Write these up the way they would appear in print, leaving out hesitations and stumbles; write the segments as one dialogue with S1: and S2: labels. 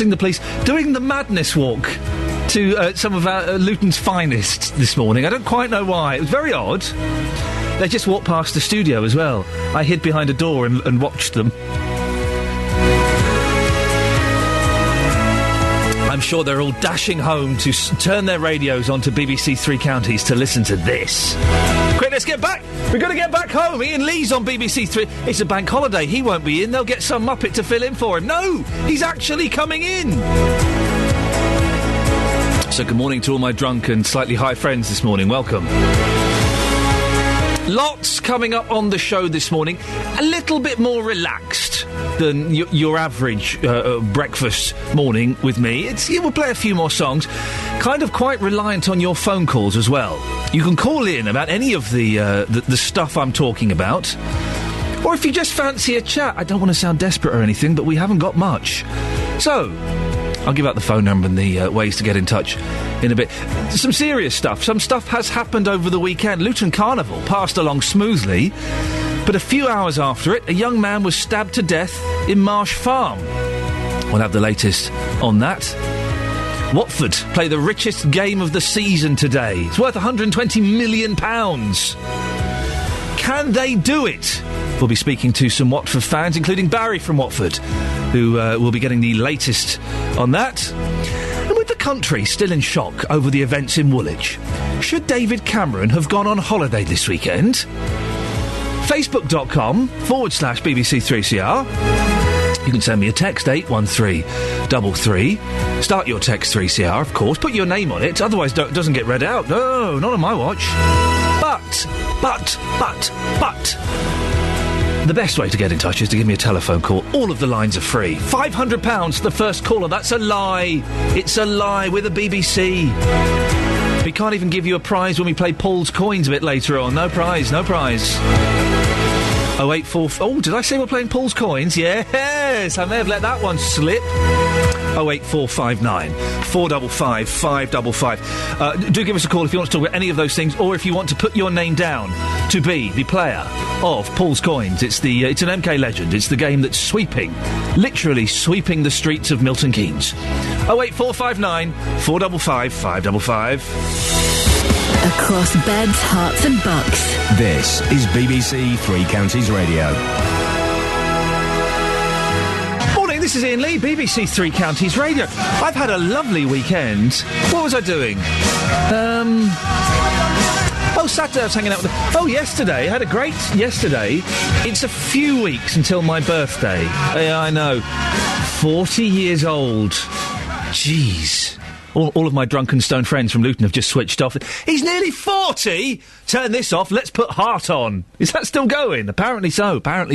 S1: accosting the police, doing the madness walk to some of our Luton's finest this morning. I don't quite know why. It was very odd. They just walked past the studio as well. I hid behind a door and watched them. I'm sure they're all dashing home to turn their radios onto BBC Three Counties to listen to this. Quick, let's get back! We've got to get back home! Iain Lee's on BBC Three. It's a bank holiday. He won't be in. They'll get some muppet to fill in for him. No! He's actually coming in! So good morning to all my drunk and slightly high friends this morning. Welcome. Lots coming up on the show this morning. A little bit more relaxed than your average breakfast morning with me. We'll play a few more songs. Kind of quite reliant on your phone calls as well. You can call in about any of the stuff I'm talking about. Or if you just fancy a chat. I don't want to sound desperate or anything, but we haven't got much. So, I'll give out the phone number and the ways to get in touch in a bit. Some serious stuff. Some stuff has happened over the weekend. Luton Carnival passed along smoothly, but a few hours after it, a young man was stabbed to death in Marsh Farm. We'll have the latest on that. Watford play the richest game of the season today. It's worth £120 million. Can they do it? We'll be speaking to some Watford fans, including Barry from Watford, who will be getting the latest on that. And with the country still in shock over the events in Woolwich, should David Cameron have gone on holiday this weekend? Facebook.com/BBC3CR. You can send me a text, 81333. Start your text 3CR, of course. Put your name on it, otherwise it doesn't get read out. No, not on my watch. But... the best way to get in touch is to give me a telephone call. All of the lines are free. £500 the first caller. That's a lie. It's a lie. We're the BBC. We can't even give you a prize when we play Paul's Coins a bit later on. No prize, no prize. 084... Oh, did I say we're playing Paul's Coins? Yes, I may have let that one slip. 08459 455 555. Do give us a call if you want to talk about any of those things, or if you want to put your name down to be the player of Paul's Coins. It's an MK legend. It's the game that's literally sweeping the streets of Milton Keynes. 08459 455 555.
S2: Across beds, hearts and bucks.
S3: This is BBC Three Counties Radio.
S1: This is Iain Lee, BBC Three Counties Radio. I've had a lovely weekend. What was I doing? Saturday I was hanging out with... yesterday. I had a great yesterday. It's a few weeks until my birthday. Yeah, I know. 40 years old. Jeez. All of my drunken stone friends from Luton have just switched off. He's nearly 40! Turn this off, let's put Heart on. Is that still going? Apparently so. I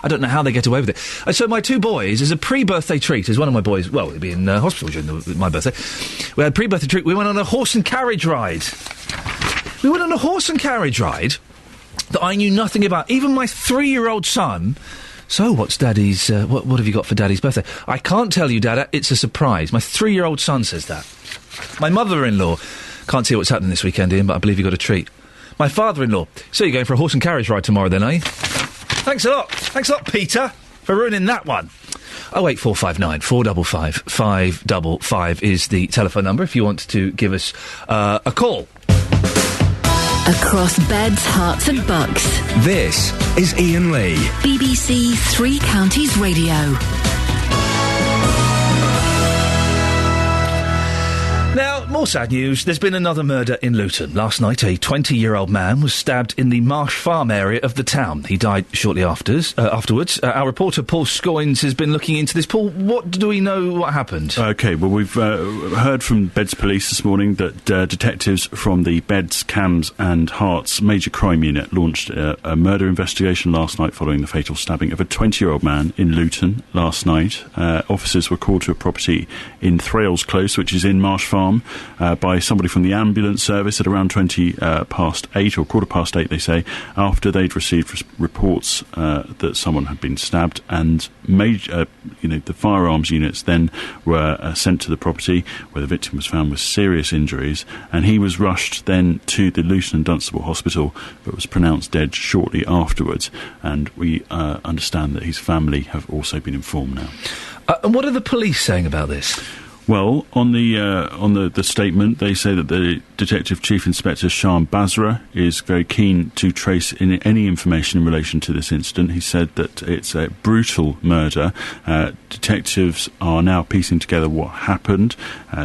S1: don't know how they get away with it. So my two boys, as a pre-birthday treat, as one of my boys, well, he'd be in hospital during my birthday, we had a pre-birthday treat. We went on a horse and carriage ride. That I knew nothing about. Even my 3-year-old son... So, what's Daddy's... what have you got for Daddy's birthday? I can't tell you, Dad. It's a surprise. My 3-year-old son says that. My mother-in-law... Can't see what's happening this weekend, Iain, but I believe you got a treat. My father-in-law... So you're going for a horse and carriage ride tomorrow, then, are you? Thanks a lot, Peter, for ruining that one. 08459 455 555 is the telephone number if you want to give us a call.
S2: Across beds, hearts and bucks.
S3: This is Iain Lee.
S2: BBC Three Counties Radio.
S1: Now, more sad news. There's been another murder in Luton. Last night, a 20-year-old man was stabbed in the Marsh Farm area of the town. He died shortly afterwards. Our reporter, Paul Scoynes, has been looking into this. Paul, what do we know what happened?
S4: OK, well, we've heard from Beds Police this morning that detectives from the Beds, Cams and Herts Major Crime Unit launched a murder investigation last night following the fatal stabbing of a 20-year-old man in Luton last night. Officers were called to a property in Thrales Close, which is in Marsh Farm, by somebody from the ambulance service at around 20 past 8 or 8:15, they say, after they'd received reports that someone had been stabbed, and the firearms units then were sent to the property where the victim was found with serious injuries, and he was rushed then to the Luton and Dunstable Hospital, but was pronounced dead shortly afterwards. And we understand that his family have also been informed now.
S1: And what are the police saying about this?
S4: Well, on the statement, they say that the Detective Chief Inspector Shan Basra is very keen to trace any information in relation to this incident. He said that it's a brutal murder. Detectives are now piecing together what happened.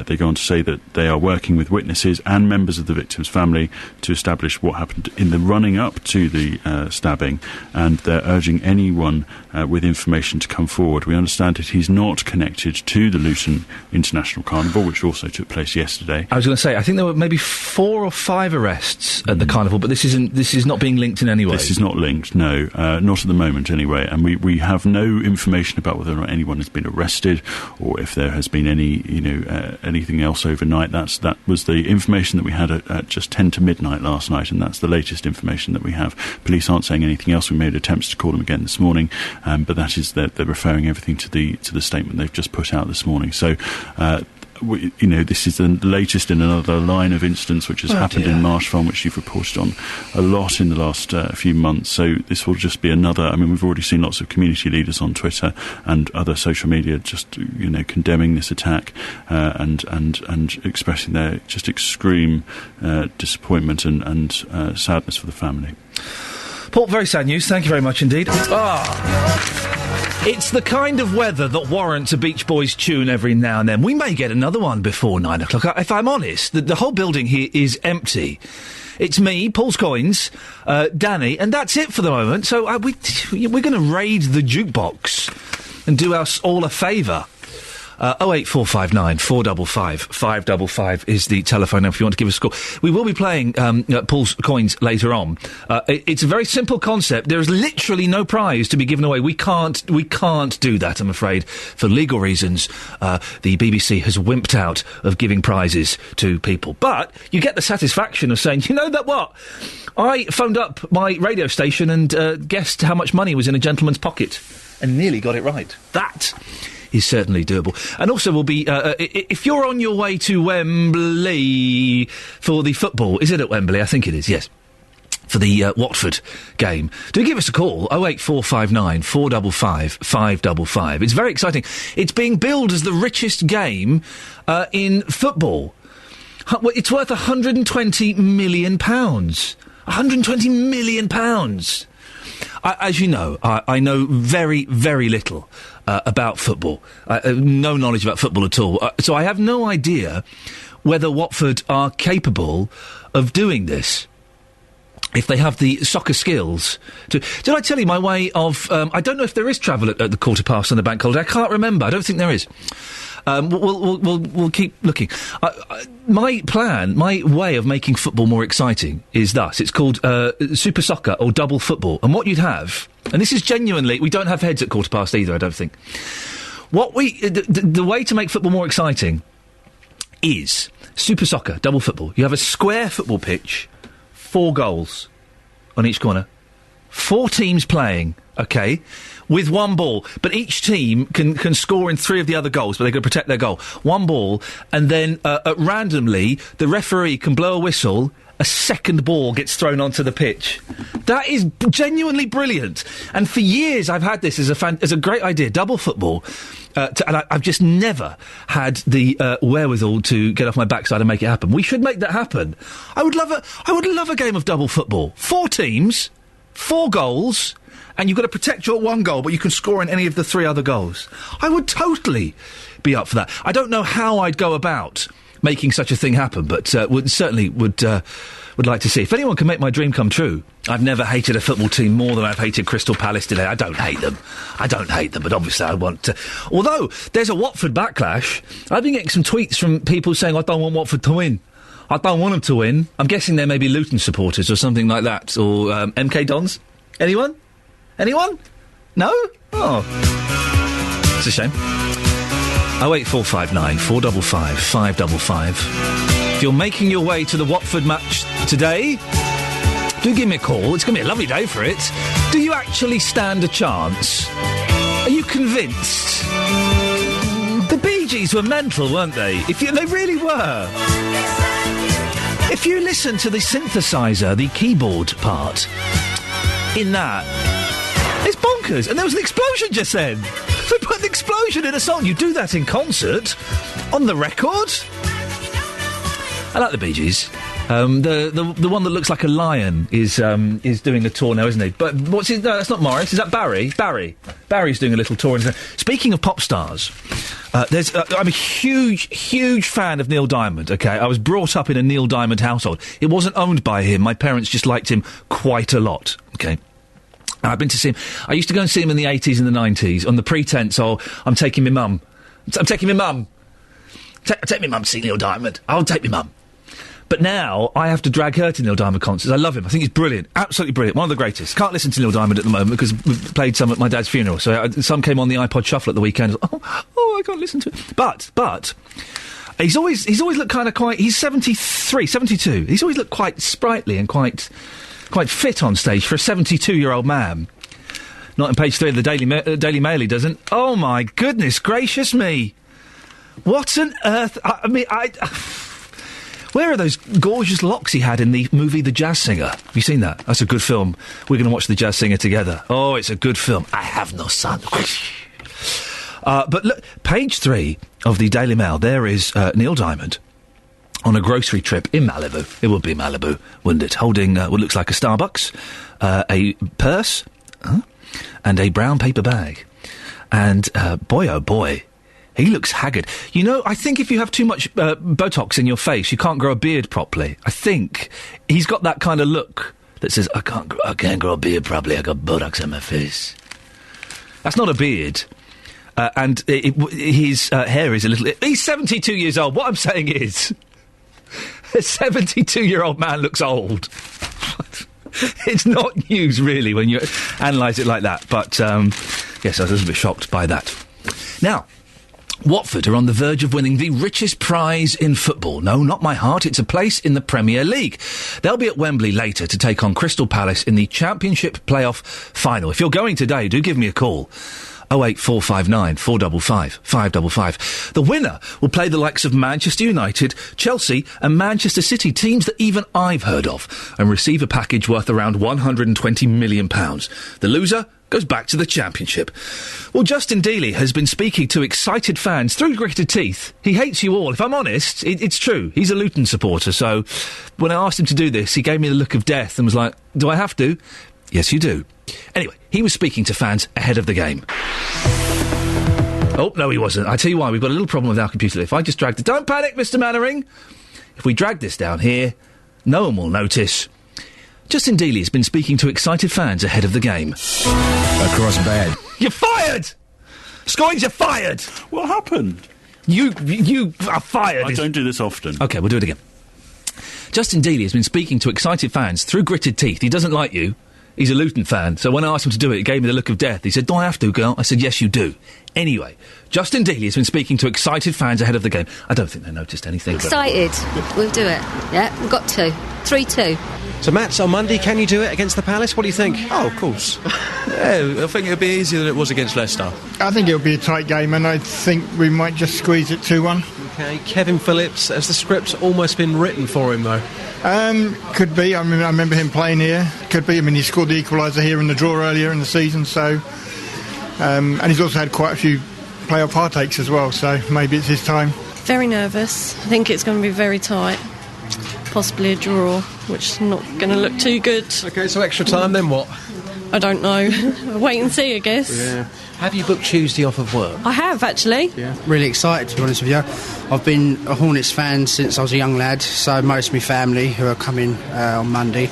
S4: They go on to say that they are working with witnesses and members of the victim's family to establish what happened in the running up to the stabbing, and they're urging anyone with information to come forward. We understand that he's not connected to the Luton International Carnival, which also took place yesterday.
S1: I was going to say, I think there were maybe 4 or 5 arrests at the carnival, but this is not being linked in any way.
S4: This is not linked, no, not at the moment anyway, and we have no information about whether or not anyone has been arrested or if there has been any, anything else overnight. That was the information that we had at just 10 to midnight last night, and that's the latest information that we have. Police aren't saying anything else. We made attempts to call them again this morning, but that is they're referring everything to the statement they've just put out this morning. So this is the latest in another line of incidents which has happened in Marsh Farm, which you've reported on a lot in the last few months. So this will just be another. I mean, we've already seen lots of community leaders on Twitter and other social media just condemning this attack and expressing their just extreme disappointment and sadness for the family.
S1: Paul, very sad news. Thank you very much indeed. It's the kind of weather that warrants a Beach Boys tune every now and then. We may get another one before 9 o'clock. If I'm honest, the whole building here is empty. It's me, Paul's Coins, Danny, and that's it for the moment. So we're going to raid the jukebox and do us all a favour. 08459 455 555 is the telephone number if you want to give us a call. We will be playing Paul's Coins later on. It's a very simple concept. There is literally no prize to be given away. We can't do that, I'm afraid, for legal reasons. The BBC has wimped out of giving prizes to people. But you get the satisfaction of saying, you know that what? I phoned up my radio station and guessed how much money was in a gentleman's pocket and nearly got it right. That is certainly doable. And also we'll be, if you're on your way to Wembley for the football, is it at Wembley? I think it is, yes. For the Watford game, do give us a call, 08459 455 555. It's very exciting. It's being billed as the richest game in football. It's worth £120 million. £120 million. As you know, I know very, very little about football. No knowledge about football at all. So I have no idea whether Watford are capable of doing this. If they have the soccer skills to... Did I tell you my way of... I don't know if there is travel at the 15:15 on the bank holiday. I can't remember. I don't think there is. We'll keep looking. My plan, my way of making football more exciting is thus. It's called Super Soccer or Double Football. And what you'd have... And this is genuinely... We don't have heads at 15:15 either, I don't think. The way to make football more exciting is Super Soccer, Double Football. You have a square football pitch... 4 goals on each corner. 4 teams playing, okay, with 1 ball. But each team can score in 3 of the other goals, but they've got to protect their goal. 1 ball, and then randomly, the referee can blow a whistle, a second ball gets thrown onto the pitch. That is genuinely brilliant. And for years I've had this as a great idea, double football. And I've just never had the wherewithal to get off my backside and make it happen. We should make that happen. I would love a game of double football. 4 teams, 4 goals, and you've got to protect your 1 goal, but you can score in any of the 3 other goals. I would totally be up for that. I don't know how I'd go about making such a thing happen, but would like to see. If anyone can make my dream come true. I've never hated a football team more than I've hated Crystal Palace today. I don't hate them, but obviously I want to... Although, there's a Watford backlash. I've been getting some tweets from people saying, I don't want Watford to win. I don't want them to win. I'm guessing they're maybe Luton supporters or something like that. Or MK Dons. Anyone? No? Oh. It's a shame. 08459 455 555. If you're making your way to the Watford match today, do give me a call. It's going to be a lovely day for it. Do you actually stand a chance? Are you convinced? The Bee Gees were mental, weren't they? They really were. If you listen to the synthesizer, the keyboard part, in that, it's bonkers. And there was an explosion just then. They put an explosion in a song. You do that in concert, on the record. I like the Bee Gees. The one that looks like a lion is doing a tour now, isn't he? But what's his? No, that's not Morris. Is that Barry? Barry's doing a little tour. Speaking of pop stars, I'm a huge fan of Neil Diamond. Okay, I was brought up in a Neil Diamond household. It wasn't owned by him. My parents just liked him quite a lot. Okay. And I've been to see him. I used to go and see him in the 80s and the 90s on the pretense, I'm taking my mum. Take my mum to see Neil Diamond. I'll take my mum. But now I have to drag her to Neil Diamond concerts. I love him. I think he's brilliant. Absolutely brilliant. One of the greatest. Can't listen to Neil Diamond at the moment because we've played some at my dad's funeral. So some came on the iPod Shuffle at the weekend. I can't listen to it. But he's always looked kind of quite... He's 73, 72. He's always looked quite sprightly and quite fit on stage for a 72-year-old man. Not in page 3 of the Daily Mail, he doesn't. Oh, my goodness gracious me. What on earth... Where are those gorgeous locks he had in the movie The Jazz Singer? Have you seen that? That's a good film. We're going to watch The Jazz Singer together. Oh, it's a good film. I have no son. But look, page 3 of the Daily Mail, there is Neil Diamond on a grocery trip in Malibu. It would be Malibu, wouldn't it? Holding what looks like a Starbucks, a purse, and a brown paper bag. And boy, oh boy, he looks haggard. You know, I think if you have too much Botox in your face, you can't grow a beard properly. I think he's got that kind of look that says, I can't grow a beard properly, I got Botox in my face. That's not a beard. And his hair is a little... He's 72 years old. What I'm saying is, a 72-year-old man looks old. It's not news, really, when you analyse it like that. But, yes, I was a little bit shocked by that. Now... Watford are on the verge of winning the richest prize in football. No, not my heart. It's a place in the Premier League. They'll be at Wembley later to take on Crystal Palace in the Championship playoff final. If you're going today, do give me a call. 08459 455 555. The winner will play the likes of Manchester United, Chelsea and Manchester City, teams that even I've heard of, and receive a package worth around £120 million. The loser goes back to the Championship. Well, Justin Dealey has been speaking to excited fans through gritted teeth. He hates you all. If I'm honest, it's true. He's a Luton supporter, so when I asked him to do this, he gave me the look of death and was like, do I have to? Yes, you do. Anyway, he was speaking to fans ahead of the game. Oh, no, he wasn't. I tell you why, we've got a little problem with our computer. If I just dragged it... Don't panic, Mr. Mannering! If we drag this down here, no one will notice. Justin Dealey has been speaking to excited fans ahead of the game.
S3: Across bed.
S1: You're fired! Scoins, you're fired!
S4: What happened?
S1: You are fired.
S4: I don't do this often.
S1: OK, we'll do it again. Justin Dealey has been speaking to excited fans through gritted teeth. He doesn't like you. He's a Luton fan. So when I asked him to do it, he gave me the look of death. He said, do I have to, girl? I said, yes, you do. Anyway, Justin Dealey has been speaking to excited fans ahead of the game. I don't think they noticed anything.
S5: Excited. We'll do it. Yeah, we've got to. 3-2.
S6: So, Matt, on Monday, can you do it against the Palace? What do you think?
S7: Oh, of course. Yeah, I think it'll be easier than it was against Leicester.
S8: I think it'll be a tight game, and I think we might just squeeze it 2-1.
S6: OK, Kevin Phillips, has the script almost been written for him, though?
S8: Could be. I remember him playing here. Could be. I mean, he scored the equaliser here in the draw earlier in the season, so... and he's also had quite a few playoff heartaches as well, so maybe it's his time.
S9: Very nervous. I think it's going to be very tight. Possibly a draw, which is not going to look too good.
S6: OK, so extra time, then what?
S9: I don't know. Wait and see, I guess.
S6: Yeah. Have you booked Tuesday off of work?
S9: I have, actually.
S10: Yeah. Really excited, to be honest with you. I've been a Hornets fan since I was a young lad, so most of my family who are coming on Monday,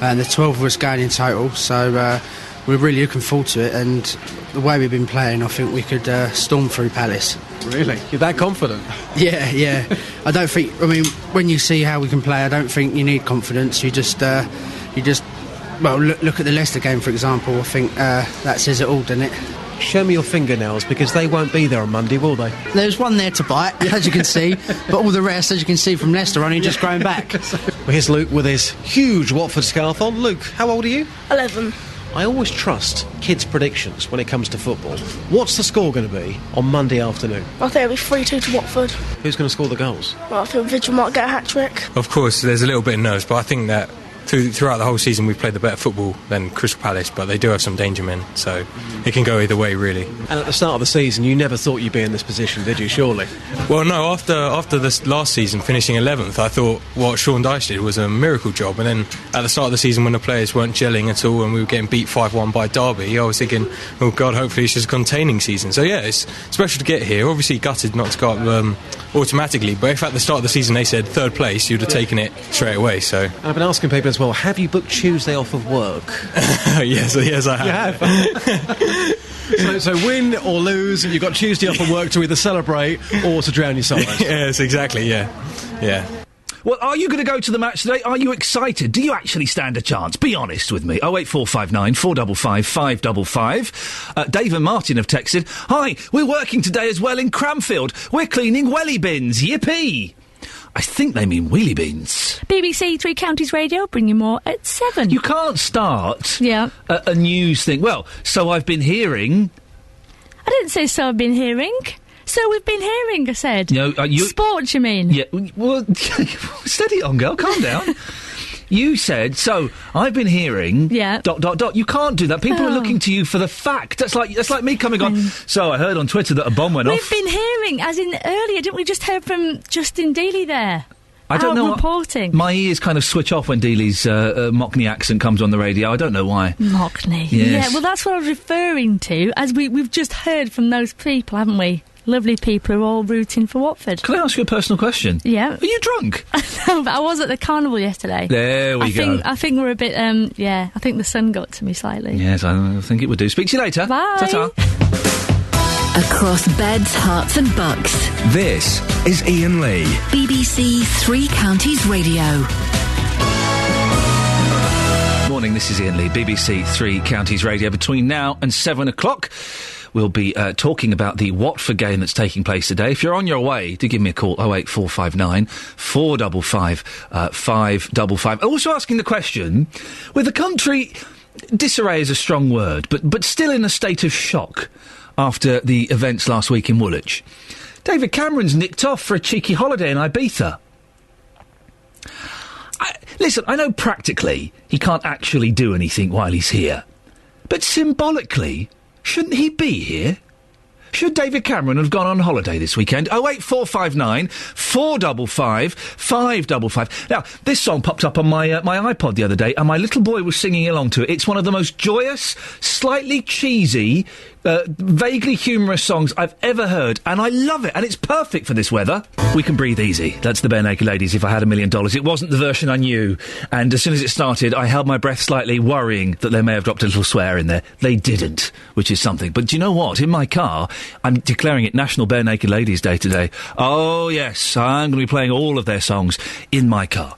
S10: and the 12 of us going in total, so we're really looking forward to it, and the way we've been playing, I think we could storm through Palace.
S6: Really? You're that confident?
S10: Yeah. I don't think... I mean, when you see how we can play, I don't think you need confidence. You just well, look at the Leicester game, for example. I think that says it all, doesn't it?
S6: show me your fingernails, because they won't be there on Monday, will they?
S10: There's one there to bite, as you can see, but all the rest, as you can see from Leicester, only just growing back.
S6: Well, here's Luke with his huge Watford scarf on. Luke, how old are you?
S11: 11.
S6: I always trust kids' predictions when it comes to football. What's the score going to be on Monday afternoon?
S11: I think it'll be 3-2 to Watford.
S6: Who's going to score the goals?
S11: Well, I feel Vigil might get a hat-trick.
S12: Of course, there's a little bit of nerves, but I think that throughout the whole season we've played the better football than Crystal Palace, but they do have some danger men, so it can go either way, really.
S6: And at the start of the season, you never thought you'd be in this position, did you, surely?
S12: Well, no, after this last season, finishing 11th, I thought what Sean Dyche did was a miracle job, and then at the start of the season when the players weren't gelling at all and we were getting beat 5-1 by Derby, I was thinking, oh God, hopefully it's just a containing season. So yeah, it's special to get here. Obviously gutted not to go up automatically, but if at the start of the season they said third place, you'd have taken it straight away. So
S6: I've been asking people as well, have you booked Tuesday off of work?
S12: yes, I have.
S6: You have? So win or lose, you've got Tuesday off of work to either celebrate or to drown your sorrows.
S12: Yes, exactly, yeah.
S1: Well, are you going to go to the match today? Are you excited? Do you actually stand a chance? Be honest with me. 08459 455 555. Dave and Martin have texted, "Hi, we're working today as well in Cranfield. We're cleaning welly bins. Yippee!" I think they mean wheelie bins.
S13: BBC Three Counties Radio, bring you more at 7.
S1: You can't start a news thing. Well, so I've been hearing...
S13: I didn't say so I've been hearing. So we've been hearing, I said. Sport, you mean?
S1: Yeah, well, steady on, girl, calm down. You said, so I've been hearing...
S13: Yeah. ...
S1: You can't do that. People are looking to you for the fact. That's like me coming on. So I heard on Twitter that a bomb went off.
S13: We've been hearing, as in earlier, didn't we just hear from Justin Dealey there?
S1: I don't know.
S13: Reporting.
S1: My ears kind of switch off when Dealey's Mockney accent comes on the radio. I don't know why.
S13: Mockney.
S1: Yes.
S13: Yeah, well, that's what I was referring to, as we've just heard from those people, haven't we? Lovely people who are all rooting for Watford.
S1: Can I ask you a personal question?
S13: Yeah.
S1: Are you drunk?
S13: No, but I was at the carnival yesterday.
S1: There we go.
S13: I think we're a bit, I think the sun got to me slightly.
S1: Yes, I think it would do. Speak to you later.
S13: Bye.
S1: Ta-ta.
S2: Across beds, hearts and bucks.
S3: This is Iain Lee.
S2: BBC Three Counties Radio.
S1: Morning, this is Iain Lee, BBC Three Counties Radio. Between now and 7 o'clock, we'll be talking about the Watford game that's taking place today. If you're on your way, do give me a call, 08459 455 555. Also asking the question, with the country, disarray is a strong word, but still in a state of shock after the events last week in Woolwich. David Cameron's nicked off for a cheeky holiday in Ibiza. Listen, I know practically he can't actually do anything while he's here, but symbolically, shouldn't he be here? Should David Cameron have gone on holiday this weekend? 08459 455 555. Now, this song popped up on my my iPod the other day, and my little boy was singing along to it. It's one of the most joyous, slightly cheesy, vaguely humorous songs I've ever heard, and I love it, and it's perfect for this weather. We Can Breathe Easy. That's the Bare Naked Ladies, If I Had $1 Million. It wasn't the version I knew, and as soon as it started, I held my breath slightly, worrying that they may have dropped a little swear in there. They didn't, which is something. But do you know what? In my car, I'm declaring it National Bare Naked Ladies Day today. Oh, yes, I'm going to be playing all of their songs in my car.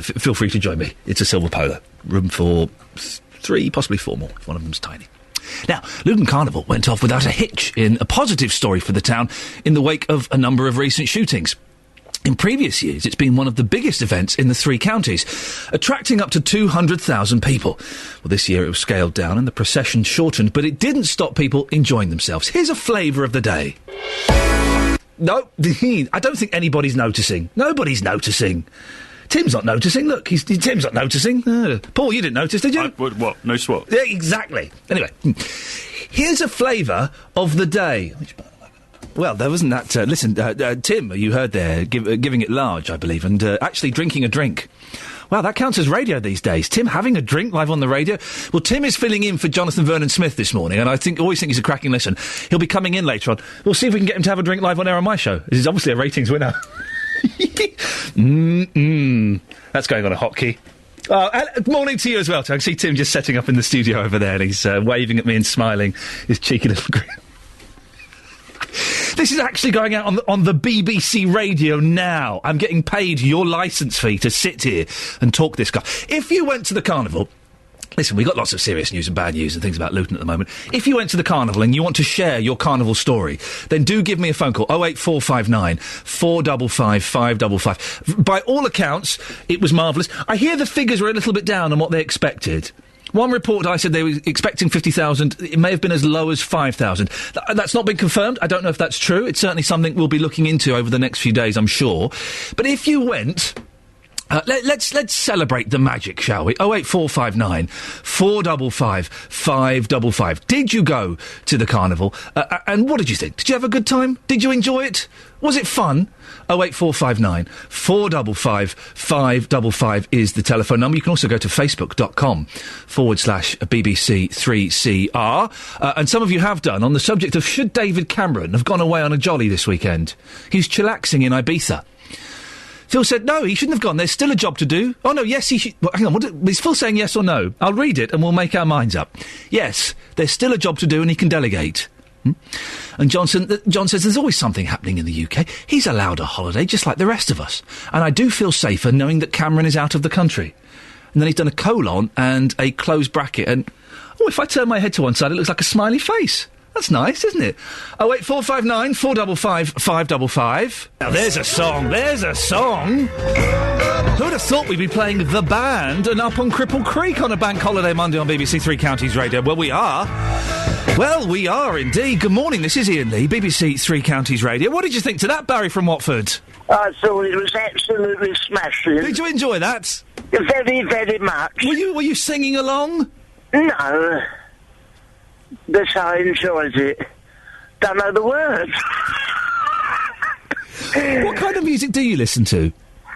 S1: Feel free to join me. It's a silver Polo. Room for 3, possibly 4 more, if one of them's tiny. Now, Luton Carnival went off without a hitch in a positive story for the town in the wake of a number of recent shootings. In previous years, it's been one of the biggest events in the 3 counties, attracting up to 200,000 people. Well, this year it was scaled down and the procession shortened, but it didn't stop people enjoying themselves. Here's a flavour of the day. No, I don't think anybody's noticing. Nobody's noticing. Tim's not noticing. Look, Tim's not noticing. Paul, you didn't notice, did you?
S4: What? No swap?
S1: Yeah, exactly. Anyway, here's a flavour of the day. Well, there wasn't that... listen, Tim, you heard there, giving it large, I believe, and actually drinking a drink. Wow, that counts as radio these days. Tim having a drink live on the radio. Well, Tim is filling in for Jonathan Vernon-Smith this morning, and I always think he's a cracking listen. He'll be coming in later on. We'll see if we can get him to have a drink live on air on my show. This is obviously a ratings winner. That's going on a hotkey. Morning to you as well, Tom. I see Tim just setting up in the studio over there, and he's waving at me and smiling his cheeky little grin. This is actually going out on the BBC radio now. I'm getting paid your licence fee to sit here and talk this guy. If you went to the carnival Listen, we've got lots of serious news and bad news and things about Luton at the moment. If you went to the carnival and you want to share your carnival story, then do give me a phone call, 08459 455 555. By all accounts, it was marvellous. I hear the figures were a little bit down on what they expected. One report, I said they were expecting 50,000. It may have been as low as 5,000. That's not been confirmed. I don't know if that's true. It's certainly something we'll be looking into over the next few days, I'm sure. But if you went... let's celebrate the magic, shall we? 08459 455 555. Did you go to the carnival? And what did you think? Did you have a good time? Did you enjoy it? Was it fun? 08459 455 555 is the telephone number. You can also go to facebook.com/BBC3CR. And some of you have done on the subject of should David Cameron have gone away on a jolly this weekend. He's chillaxing in Ibiza. Phil said, no, he shouldn't have gone. There's still a job to do. Oh, no, yes, he should... Well, hang on, is Phil saying yes or no? I'll read it and we'll make our minds up. Yes, there's still a job to do and he can delegate. And John says there's always something happening in the UK. He's allowed a holiday just like the rest of us. And I do feel safer knowing that Cameron is out of the country. And then he's done a colon and a closed bracket. And, oh, if I turn my head to one side, it looks like a smiley face. That's nice, isn't it? 08459 455 555. Now, there's a song. Who would have thought we'd be playing The Band and Up on Cripple Creek on a bank holiday Monday on BBC Three Counties Radio? Well, we are. Well, we are indeed. Good morning, this is Iain Lee, BBC Three Counties Radio. What did you think to that, Barry from Watford?
S14: I thought it was absolutely smashing.
S1: Did you enjoy that?
S14: Very, very much.
S1: Were you singing along?
S14: No. But I enjoyed it. Don't know the words.
S1: What kind of music do you listen to?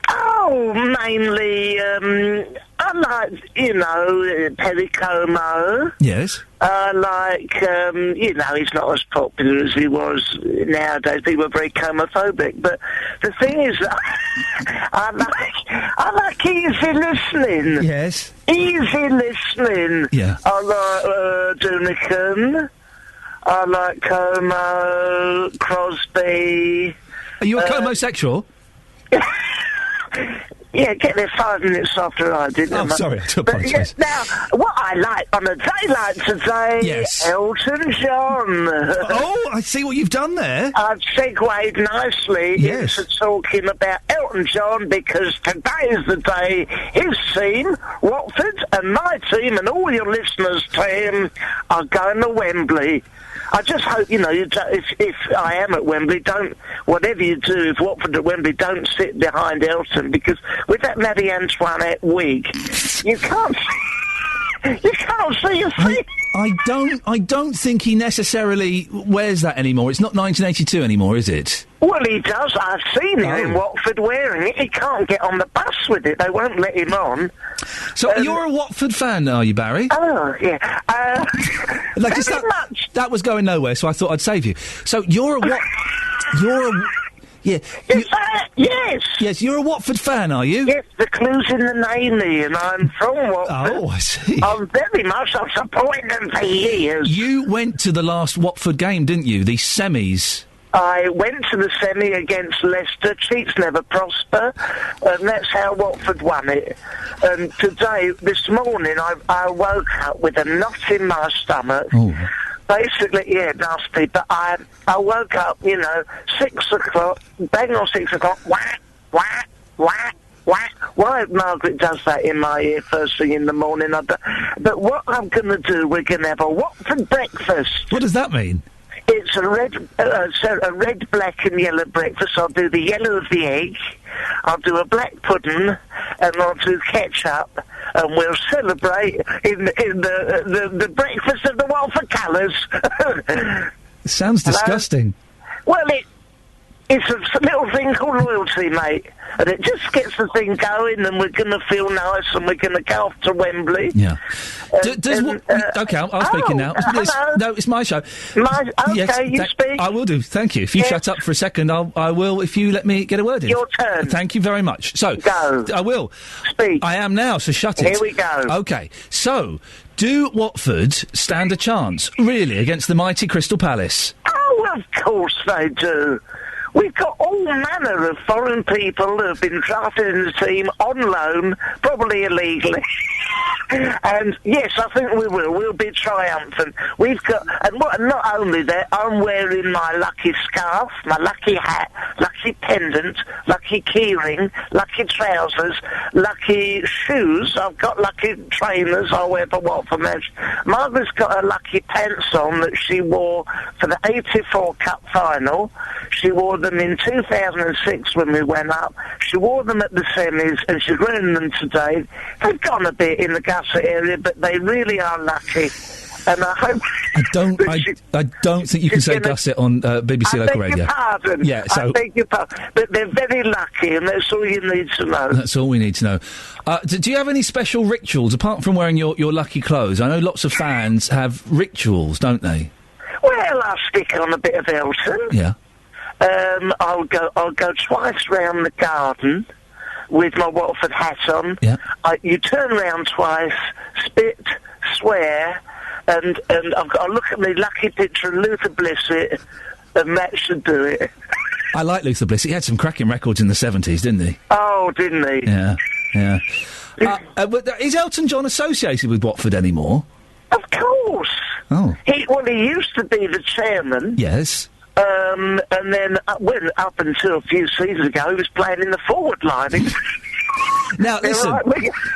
S14: Oh, mainly, I like, Perry Como.
S1: Yes.
S14: I like, he's not as popular as he was nowadays. People are very homophobic. But the thing is, I like easy listening.
S1: Yes.
S14: Easy listening.
S1: Yeah.
S14: I like Dunican. I like Como, Crosby.
S1: Are you a homosexual?
S14: Yeah, get there 5 minutes after I did.
S1: Oh, sorry, I do apologise.
S14: Now, what I like on a day like today,
S1: yes.
S14: Elton John.
S1: Oh, I see what you've done there.
S14: I've segued nicely into talking about Elton John because today is the day his team, Watford, and my team, and all your listeners' team are going to Wembley. I just hope, if I am at Wembley, whatever you do, if Watford at Wembley, don't sit behind Elton, because with that Marie Antoinette wig, you can't see your feet.
S1: I don't think he necessarily wears that anymore. It's not 1982 anymore, is it?
S14: Well, he does. I've seen him in Watford wearing it. He can't get on the bus with it. They won't let him on.
S1: So you're a Watford fan, are you, Barry?
S14: Oh, yeah. Very much.
S1: That was going nowhere, so I thought I'd save you. So you're a
S14: Yes.
S1: Yes, you're a Watford fan, are you?
S14: Yes, the clue's in the name, Ian. I'm from Watford.
S1: Oh, I see.
S14: I'm very much. I've supported them for years.
S1: You went to the last Watford game, didn't you? The semis.
S14: I went to the semi against Leicester. Cheats never prosper, and that's how Watford won it. And this morning, I woke up with a knot in my stomach.
S1: Oh.
S14: Basically, yeah, nasty. But I woke up, 6 o'clock, bang on 6 o'clock, whack, whack, whack, whack. Why Margaret does that in my ear first thing in the morning, I don't. But what I'm going to do, we're going to have a Watford breakfast.
S1: What does that mean?
S14: It's a red, black and yellow breakfast. I'll do the yellow of the egg, I'll do a black pudding, and I'll do ketchup, and we'll celebrate in the breakfast of the Watford colours.
S1: It sounds disgusting.
S14: Well, it's a little thing called loyalty, mate. And it just gets the thing going, and we're going to feel nice, and we're going to go off to Wembley.
S1: Yeah. Okay, I'm speaking now. No, it's my show.
S14: Okay, you speak.
S1: I will do, thank you. If you shut up for a second, I will, if you let me get a word in.
S14: Your turn.
S1: Thank you very much. So,
S14: go.
S1: I will.
S14: Speak.
S1: I am now, so shut it.
S14: Here we go.
S1: Okay, so, do Watford stand a chance, really, against the mighty Crystal Palace?
S14: Oh, of course they do. We've got all manner of foreign people who have been drafted in the team on loan, probably illegally. And yes, I think we will. We'll be triumphant. We've got, and not only that, I'm wearing my lucky scarf, my lucky hat, lucky pendant, lucky keyring, lucky trousers, lucky shoes. I've got lucky trainers I wear for Watford match. Margaret's got her lucky pants on that she wore for the 84 Cup final. She wore them in 2006 when we went up. She wore them at the semis, and she's wearing them today. They've gone a bit in the Gusset area, but they really are lucky. And I hope...
S1: I don't think you can say Gusset on BBC Local Radio.
S14: I beg your pardon.
S1: Yeah, so...
S14: I beg your pardon. But they're very lucky, and that's all you need to know.
S1: That's all we need to know. Do you have any special rituals, apart from wearing your lucky clothes? I know lots of fans have rituals, don't they?
S14: Well, I'll stick on a bit of Elton.
S1: Yeah.
S14: I'll go twice round the garden with my Watford hat on.
S1: Yeah.
S14: You turn round twice, spit, swear, and I'll look at my lucky picture of Luther Blissett, and that should do it.
S1: I like Luther Blissett. He had some cracking records in the 70s, didn't he?
S14: Oh, didn't he?
S1: Yeah, yeah. But is Elton John associated with Watford anymore?
S14: Of course.
S1: Oh.
S14: He used to be the chairman.
S1: Yes.
S14: And then up until a few seasons ago, he was playing in the forward line.
S1: Now, listen,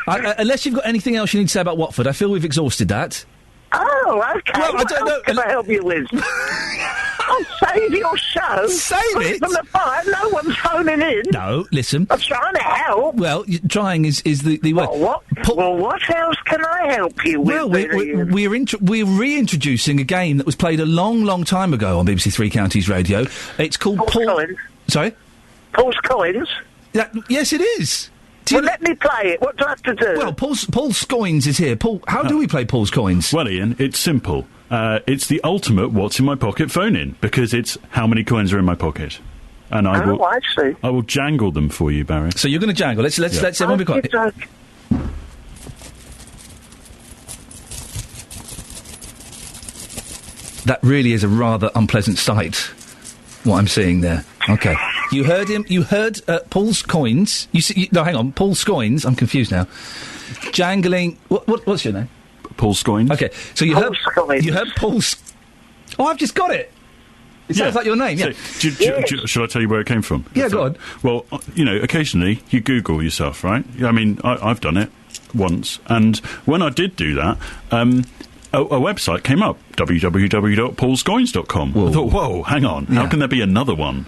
S1: unless you've got anything else you need to say about Watford, I feel we've exhausted that.
S14: Oh, okay.
S1: Well, I don't know.
S14: Can I help you with? I'll save your show.
S1: Save it?
S14: From the fire. No one's phoning in.
S1: No, listen.
S14: I'm trying to help.
S1: Well, trying is the way.
S14: What else can I help you with?
S1: Well, we're reintroducing a game that was played a long time ago on BBC Three Counties Radio. It's called
S14: Paul's Coins.
S1: Sorry?
S14: Paul's Coins?
S1: Yes, it is.
S14: Let me play it. What do I have to do?
S1: Well, Paul Scoins is here. Paul, how do we play Paul's Coins?
S4: Well, Ian, it's simple. It's the ultimate what's in my pocket phone-in, because it's how many coins are in my pocket. And I will jangle them for you, Barry.
S1: So you're going to jangle. Let's everyone be quiet. That really is a rather unpleasant sight, what I'm seeing there. Okay. You heard him. You heard Paul's Coins. No, hang on. Paul Scoins. I'm confused now. Jangling. What's your name?
S4: Paul Scoins.
S1: Okay. So you heard Paul's... Oh, I've just got it. It sounds like your name, yeah.
S4: So, shall I tell you where it came from?
S1: Yeah, go on.
S4: Well, occasionally you Google yourself, right? I mean, I've done it once. And when I did do that... a website came up, www.paulscoins.com. I thought, whoa, hang on, how can there be another one?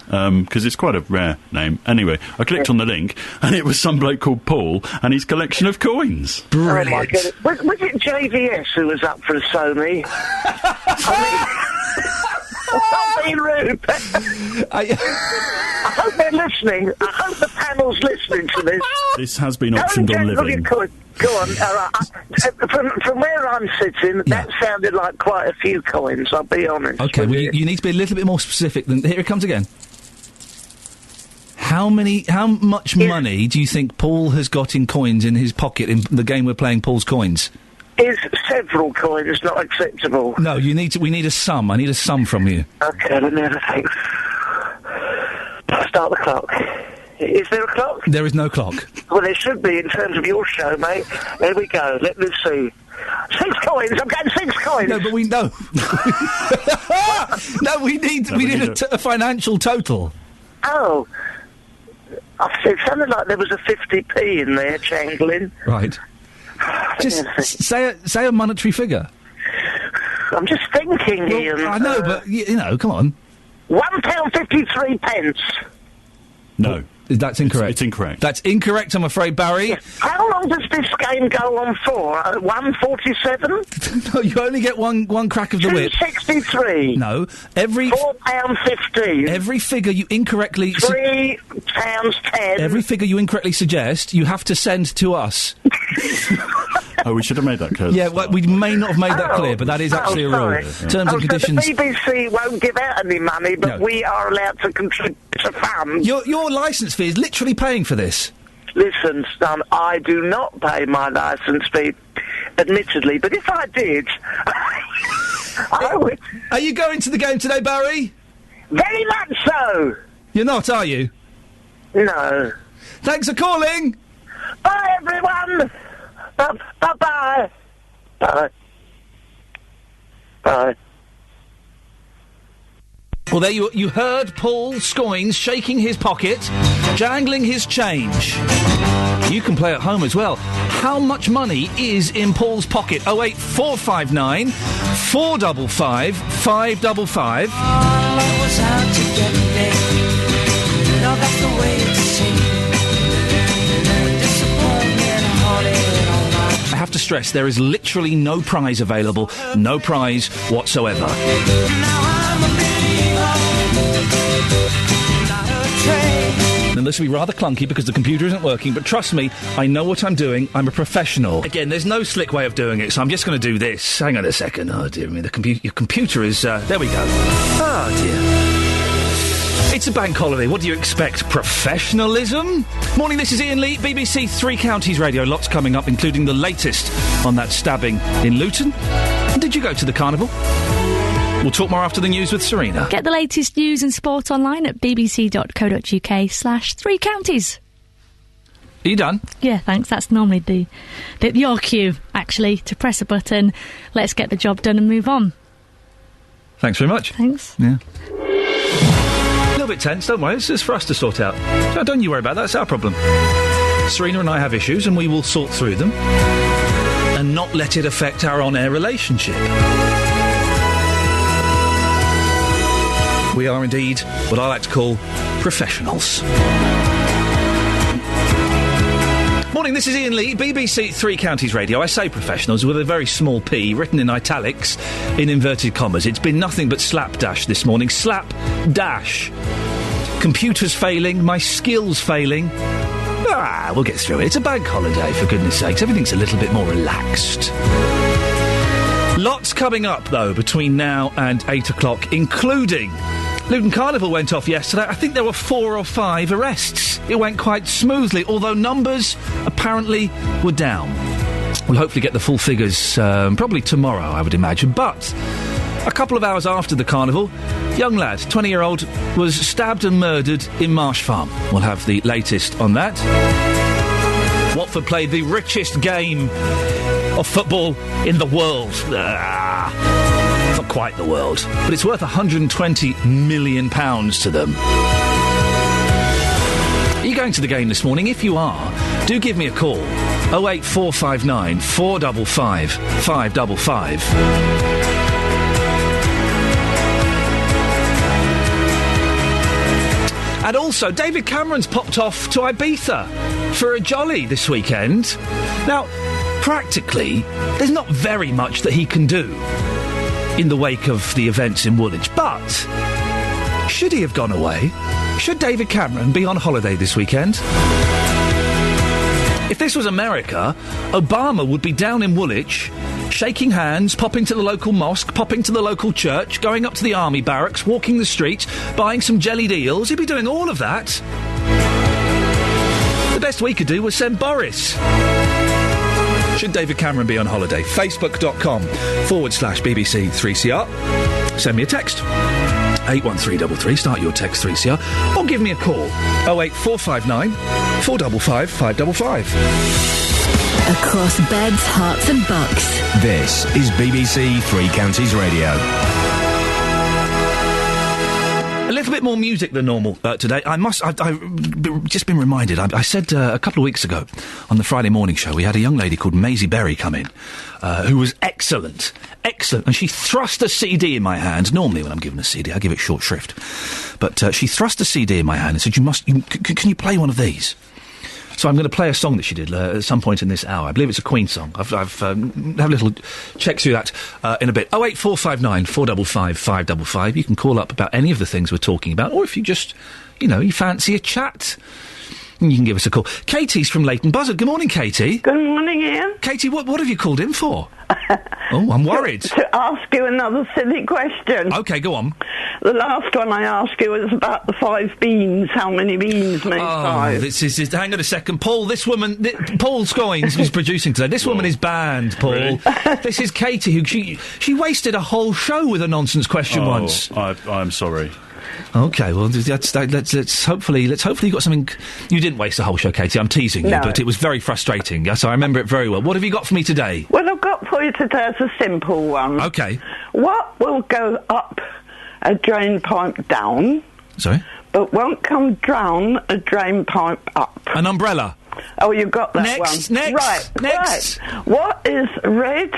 S4: Because it's quite a rare name. Anyway, I clicked on the link, and it was some bloke called Paul and his collection of coins.
S1: Brilliant.
S14: Oh my God. Was it JVS who was up for a Sony? I'm being rude. I hope they're listening. I hope the panel's listening to this.
S4: This has been optioned on living.
S14: Go on. From where I'm sitting, that sounded like quite a few coins, I'll be honest.
S1: Okay, well, you need to be a little bit more specific than... Here it comes again. How much money do you think Paul has got in coins in his pocket in the game we're playing, Paul's Coins?
S14: Is several coins not acceptable?
S1: No, we need a sum. I need a sum from you.
S14: Okay, let me have a think. Start the clock. Is there a clock?
S1: There is no clock.
S14: Well, there should be in terms of your show, mate. There we go. Let me see. 6 coins. I'm getting 6 coins.
S1: No, but we know. No, we need a financial total.
S14: Oh, it sounded like there was a 50p in there, jangling.
S1: Right. Just say a monetary figure.
S14: I'm just thinking, Ian.
S1: I know, but come on.
S14: £1.53.
S4: No.
S1: That's incorrect.
S4: It's incorrect.
S1: That's incorrect, I'm afraid, Barry.
S14: Yes. How long does this game go on for? 1:47?
S1: No, you only get one crack of the whip.
S14: 2.63.
S1: No,
S14: £4.15.
S1: Every figure you incorrectly...
S14: £3.10.
S1: Every figure you incorrectly suggest, you have to send to us.
S4: Oh, we should have made that clear.
S1: Yeah, well, we may not have made that clear, but that is actually a rule. Terms and conditions...
S14: So the BBC won't give out any money, but we are allowed to contribute to funds.
S1: Your licence fee is literally paying for this.
S14: Listen, son, I do not pay my licence fee, admittedly, but if I did, I would...
S1: Are you going to the game today, Barry?
S14: Very much so!
S1: You're not, are you?
S14: No.
S1: Thanks for calling!
S14: Bye, everyone! Bye-bye! Bye. Bye.
S1: Well, there you heard Paul Scoynes shaking his pocket, jangling his change. You can play at home as well. How much money is in Paul's pocket? 08459 455 555. I have to stress, there is literally no prize available. No prize whatsoever. And this will be rather clunky because the computer isn't working, but trust me, I know what I'm doing. I'm a professional. Again, there's no slick way of doing it, so I'm just going to do this. Hang on a second. Oh, dear me, your computer is... there we go. Oh, dear. It's a bank holiday. What do you expect? Professionalism? Morning, this is Iain Lee, BBC Three Counties Radio. Lots coming up, including the latest on that stabbing in Luton. Did you go to the carnival? We'll talk more after the news with Serena.
S13: Get the latest news and sport online at bbc.co.uk/3 counties.
S1: Are you done?
S13: Yeah, thanks. That's normally your cue, actually, to press a button. Let's get the job done and move on.
S1: Thanks very much.
S13: Thanks.
S1: Yeah. A little bit tense, don't worry. It's just for us to sort out. So don't you worry about that. That's our problem. Serena and I have issues, and we will sort through them and not let it affect our on-air relationship. We are indeed what I like to call professionals. Morning, this is Iain Lee, BBC Three Counties Radio. I say professionals with a very small p, written in italics, in inverted commas. It's been nothing but slapdash this morning. Slapdash. Computers failing, my skills failing. We'll get through it. It's a bank holiday, for goodness sakes. Everything's a little bit more relaxed. Lots coming up, though, between now and 8 o'clock, including... Luton Carnival went off yesterday. I think there were 4 or 5 arrests. It went quite smoothly, although numbers apparently were down. We'll hopefully get the full figures probably tomorrow, I would imagine. But a couple of hours after the carnival, young lad, 20-year-old, was stabbed and murdered in Marsh Farm. We'll have the latest on that. Watford played the richest game of football in the world. Not quite the world, but it's worth £120 million to them. Are you going to the game this morning? If you are, do give me a call. 08459 455 555. And also, David Cameron's popped off to Ibiza for a jolly this weekend. Now, practically, there's not very much that he can do in the wake of the events in Woolwich. But, should he have gone away? Should David Cameron be on holiday this weekend? If this was America, Obama would be down in Woolwich, shaking hands, popping to the local mosque, popping to the local church, going up to the army barracks, walking the streets, buying some jellied eels. He'd be doing all of that. The best we could do was send Boris. Should David Cameron be on holiday? Facebook.com/BBC3CR. Send me a text. 81333, start your text 3CR. Or give me a call. 08459 455 555.
S2: Across beds, hearts and bucks.
S3: This is BBC Three Counties Radio.
S1: A little bit more music than normal today. I've just been reminded. I said a couple of weeks ago on the Friday morning show, we had a young lady called Maisie Berry come in, who was excellent. And she thrust a CD in my hand. Normally when I'm given a CD, I give it short shrift. But she thrust a CD in my hand and said, can you play one of these? So I'm going to play a song that she did at some point in this hour. I believe it's a Queen song. I've have a little check through that in a bit. 08459 455 555. You can call up about any of the things we're talking about, or if you just, you fancy a chat, you can give us a call. Katie's from Leighton Buzzard. Good morning, Katie.
S15: Good morning, Ian.
S1: Katie, what have you called in for? Oh, I'm worried.
S15: To ask you another silly question.
S1: OK, go on.
S15: The last one I asked you was about the 5 beans. How many beans make 5?
S1: This is hang on a second. Paul, this woman... Paul Scoynes is producing today. This woman is banned, Paul. Really? This is Katie, who... She wasted a whole show with a nonsense question once.
S4: I'm sorry.
S1: Okay, well, let's hopefully you got something. You didn't waste the whole show, Katie. I'm teasing you,
S15: No.
S1: but it was very frustrating. Yes, I remember it very well. What have you got for me today?
S15: Well, I've got for you today is a simple one.
S1: Okay.
S15: What will go up a drain pipe down,
S1: Sorry?
S15: but won't come down a drain pipe up?
S1: An umbrella.
S15: Oh, you got that
S1: Next,
S15: one.
S1: next,
S15: Right,
S1: next.
S15: right. What is red,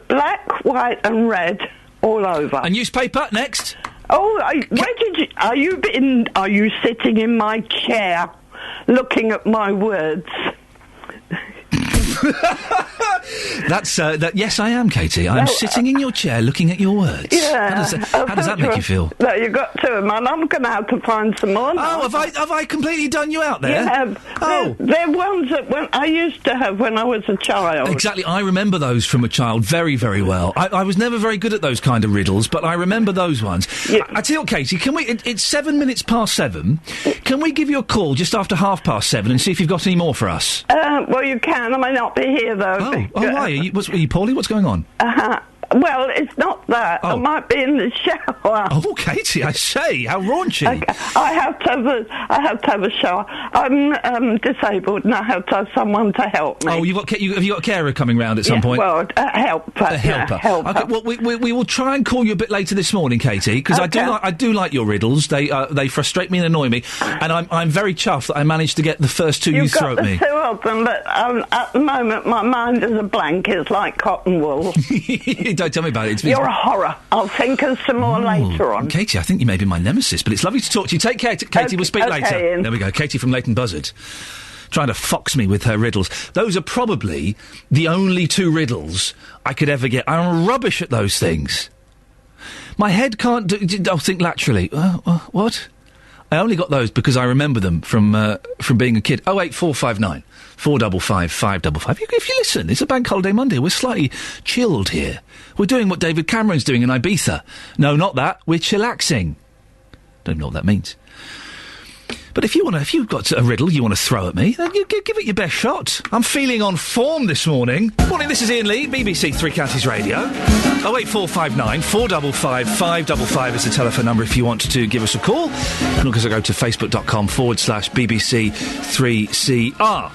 S15: black, white and red all over?
S1: A newspaper, next.
S15: Oh, are you sitting in my chair looking at my words?
S1: Yes, I am, Katie. I'm sitting in your chair looking at your words.
S15: Yeah.
S1: How does that make you feel?
S15: No, you got two of them, and I'm going to have to find some more now.
S1: Oh, have I completely done you out there?
S15: You have.
S1: Oh.
S15: They're ones that I used to have when I was a child.
S1: Exactly. I remember those from a child very, very well. I was never very good at those kind of riddles, but I remember those ones.
S15: Yeah.
S1: I tell you what, Katie, can we... It's 7 minutes past 7. Can we give you a call just after 7:30 and see if you've got any more for us?
S15: Well, you can. I may not be here, though.
S1: Oh, why? Are you poorly? What's going on?
S15: Well, it's not that. I might be in the shower.
S1: Oh, Katie, I say, how raunchy.
S15: Okay. I have to have a shower. I'm disabled and I have to have someone to help me.
S1: Oh, have you got a carer coming round at some point?
S15: Well, a helper.
S1: A helper.
S15: Helper.
S1: Okay, well, we will try and call you a bit later this morning, Katie, because I do like your riddles. They frustrate me and annoy me, and I'm very chuffed that I managed to get the first two you throw at me.
S15: You've got the two of them, but at the moment my mind is a blank. It's like cotton wool.
S1: Don't tell me about it.
S15: You're a horror. I'll think of some more later on.
S1: Katie, I think you may be my nemesis, but it's lovely to talk to you. Take care, Katie. We'll speak later.
S15: Ian.
S1: There we go. Katie from Leighton Buzzard. Trying to fox me with her riddles. Those are probably the only two riddles I could ever get. I'm rubbish at those things. My head can't I'll think laterally. What? I only got those because I remember them from being a kid. 08459 455 555. If you listen, it's a bank holiday Monday. We're slightly chilled here. We're doing what David Cameron's doing in Ibiza. No, not that. We're chillaxing. Don't know what that means. But if you've got a riddle you want to throw at me, then you give it your best shot. I'm feeling on form this morning. Morning, this is Iain Lee, BBC Three Counties Radio. 08459 455 555 is the telephone number if you want to give us a call. And also go to facebook.com/BBC 3CR.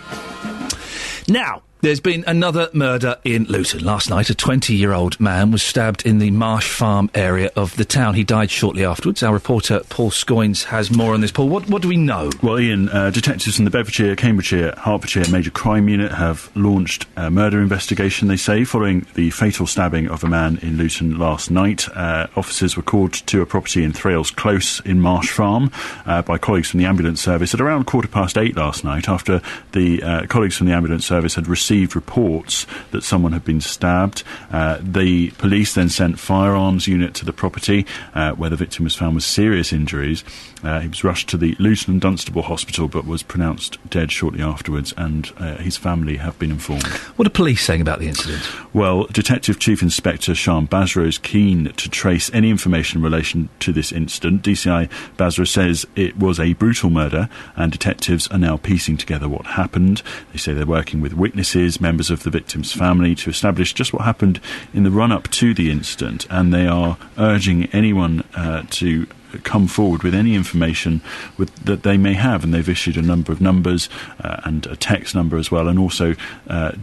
S1: Now, there's been another murder in Luton. Last night, a 20-year-old man was stabbed in the Marsh Farm area of the town. He died shortly afterwards. Our reporter, Paul Scoynes, has more on this. Paul, what do we know?
S4: Well, Ian, detectives from the Bedfordshire, Cambridgeshire, Hertfordshire Major Crime Unit have launched a murder investigation, they say, following the fatal stabbing of a man in Luton last night. Officers were called to a property in Thrales Close in Marsh Farm by colleagues from the ambulance service at around 8:15 last night, after the colleagues from the ambulance service had received reports that someone had been stabbed. The police then sent firearms unit to the property where the victim was found with serious injuries. He was rushed to the Luton and Dunstable Hospital but was pronounced dead shortly afterwards, and his family have been informed.
S1: What are police saying about the incident?
S4: Well, Detective Chief Inspector Sian Basra is keen to trace any information in relation to this incident. DCI Basra says it was a brutal murder and detectives are now piecing together what happened. They say they're working with witnesses, members of the victim's family, to establish just what happened in the run-up to the incident, and they are urging anyone to come forward with any information that they may have, and they've issued a number of numbers and a text number as well, and also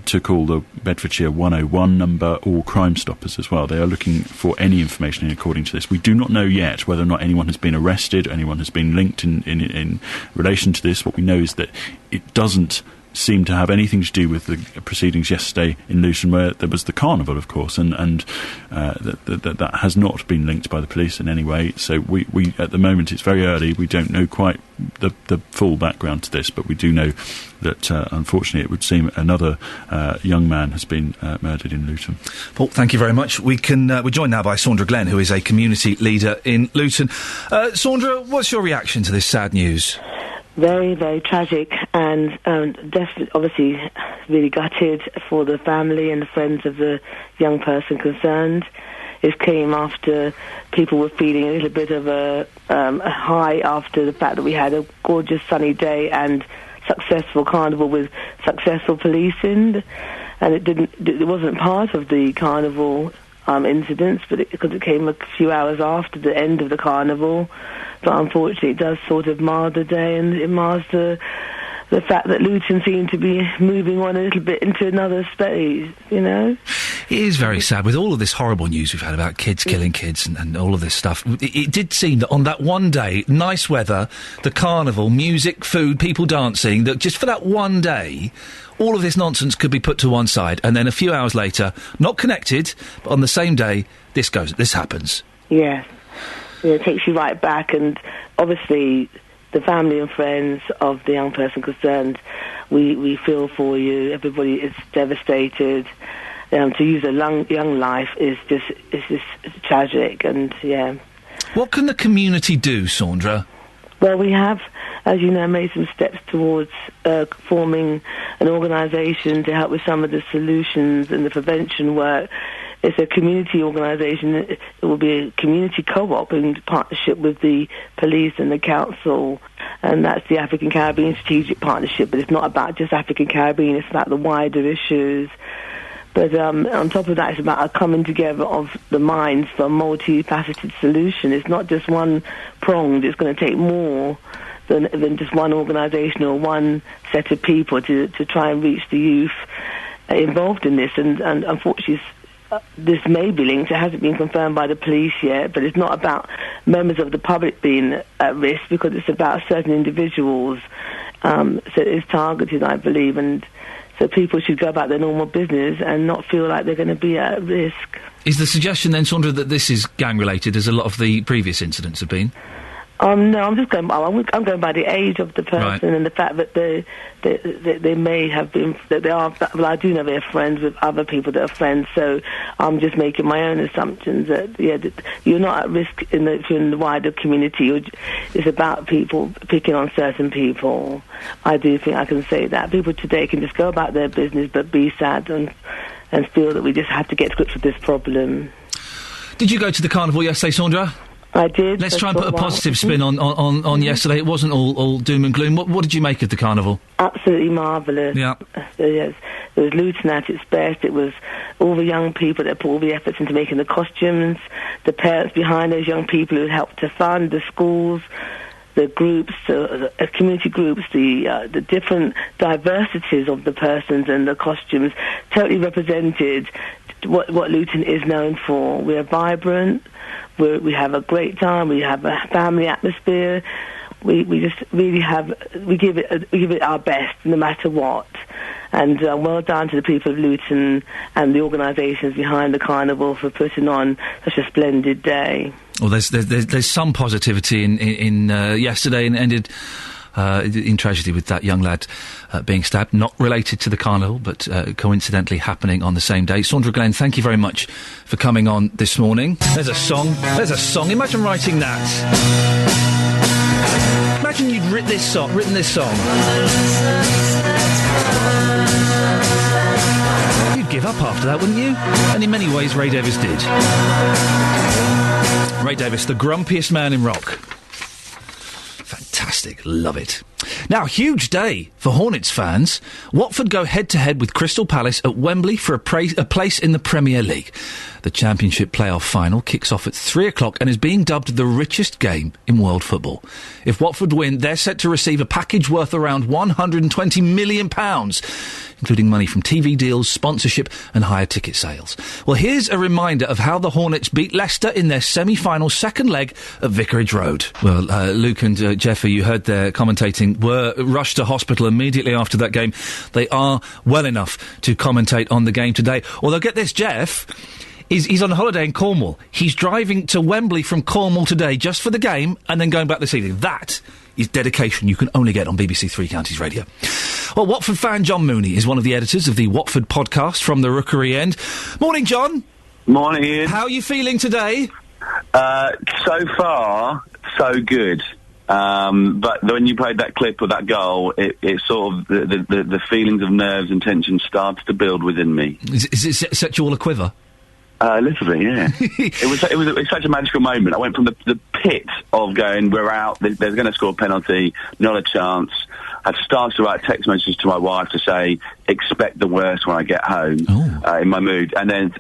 S4: to call the Bedfordshire 101 number or Crime Stoppers as well. They are looking for any information according to this. We do not know yet whether or not anyone has been arrested, anyone has been linked in relation to this. What we know is that it doesn't seem to have anything to do with the proceedings yesterday in Luton, where there was the carnival, of course, and that has not been linked by the police in any way. So we at the moment, it's very early. We don't know quite the full background to this, but we do know that unfortunately it would seem another young man has been murdered in Luton.
S1: Paul, thank you very much. We're joined now by Saundra Glenn, who is a community leader in Luton. Saundra, what's your reaction to this sad news?
S16: Very, very tragic, and definitely, obviously, really gutted for the family and the friends of the young person concerned. It came after people were feeling a little bit of a high after the fact that we had a gorgeous sunny day and successful carnival with successful policing, and it wasn't part of the carnival incidents, because it came a few hours after the end of the carnival. But unfortunately, it does sort of mar the day, and it mars the fact that Luton seem to be moving on a little bit into another space, you know?
S1: It is very sad, with all of this horrible news we've had about kids killing kids and all of this stuff. It did seem that on that one day, nice weather, the carnival, music, food, people dancing, that just for that one day, all of this nonsense could be put to one side, and then a few hours later, not connected, but on the same day, this happens.
S16: Yes. Yeah, it takes you right back, and obviously the family and friends of the young person concerned, we feel for you. Everybody is devastated. To use a young life is just tragic, and yeah.
S1: What can the community do, Sandra?
S16: Well, we have, as you know, made some steps towards forming an organisation to help with some of the solutions and the prevention work. It's a community organisation. It will be a community co-op in partnership with the police and the council, and that's the African Caribbean Strategic Partnership. But it's not about just African Caribbean, it's about the wider issues. But on top of that, it's about a coming together of the minds for a multifaceted solution. It's not just one-pronged. It's going to take more than just one organisation or one set of people to try and reach the youth involved in this. And unfortunately, this may be linked. It hasn't been confirmed by the police yet, but it's not about members of the public being at risk, because it's about certain individuals. So it is targeted, I believe, and so people should go about their normal business and not feel like they're going to be at risk.
S1: Is the suggestion then, Sandra, that this is gang-related, as a lot of the previous incidents have been?
S16: No, I'm just going. I'm going by the age of the person,
S1: right,
S16: and the fact that they may have been, that they are. Well, I do know they're friends with other people that are friends, so I'm just making my own assumptions that that you're not at risk in the wider community. It's about people picking on certain people. I do think I can say that people today can just go about their business, but be sad and feel that we just have to get to grips with this problem.
S1: Did you go to the carnival yesterday, Sandra?
S16: I did.
S1: Let's try and put a positive spin on yesterday. It wasn't all doom and gloom. What did you make of the carnival?
S16: Absolutely marvellous.
S1: Yeah.
S16: Yes. It was Luton at its best. It was all the young people that put all the efforts into making the costumes, the parents behind those young people who helped to fund the schools, the groups, community groups, the different diversities of the persons and the costumes totally represented what Luton is known for. We're vibrant. We have a great time. We have a family atmosphere. We just really we give it our best, no matter what. And well done to the people of Luton and the organisations behind the carnival for putting on such a splendid day.
S1: Well, there's some positivity in yesterday, and ended in tragedy with that young lad being stabbed. Not related to the carnival, but coincidentally happening on the same day. Sandra Glenn, thank you very much for coming on this morning. There's a song. Imagine writing that. Imagine you'd written this song. You'd give up after that, wouldn't you? And in many ways, Ray Davies did. Ray Davies, the grumpiest man in rock. Fantastic. Love it. Now, huge day for Hornets fans. Watford go head-to-head with Crystal Palace at Wembley for a place in the Premier League. The Championship playoff final kicks off at 3 o'clock and is being dubbed the richest game in world football. If Watford win, they're set to receive a package worth around £120 million, including money from TV deals, sponsorship and higher ticket sales. Well, here's a reminder of how the Hornets beat Leicester in their semi-final second leg at Vicarage Road. Well, Luke and Jeffy, you heard their commentating, were rushed to hospital immediately after that game. They are well enough to commentate on the game today. Although, get this, Jeff, he's on holiday in Cornwall. He's driving to Wembley from Cornwall today just for the game and then going back this evening. That is dedication you can only get on BBC Three Counties Radio. Well, Watford fan John Mooney is one of the editors of the Watford podcast from the Rookery End. Morning, John.
S17: Morning, Ian.
S1: How are you feeling today?
S17: So far, so good. But when you played that clip of that goal, it sort of the feelings of nerves and tension started to build within me.
S1: Is it set you all a quiver?
S17: A little bit, yeah. It was such a magical moment. I went from the pit of going, we're out, they're going to score a penalty, not a chance, I've started to write text messages to my wife to say, expect the worst when I get home, in my mood. And then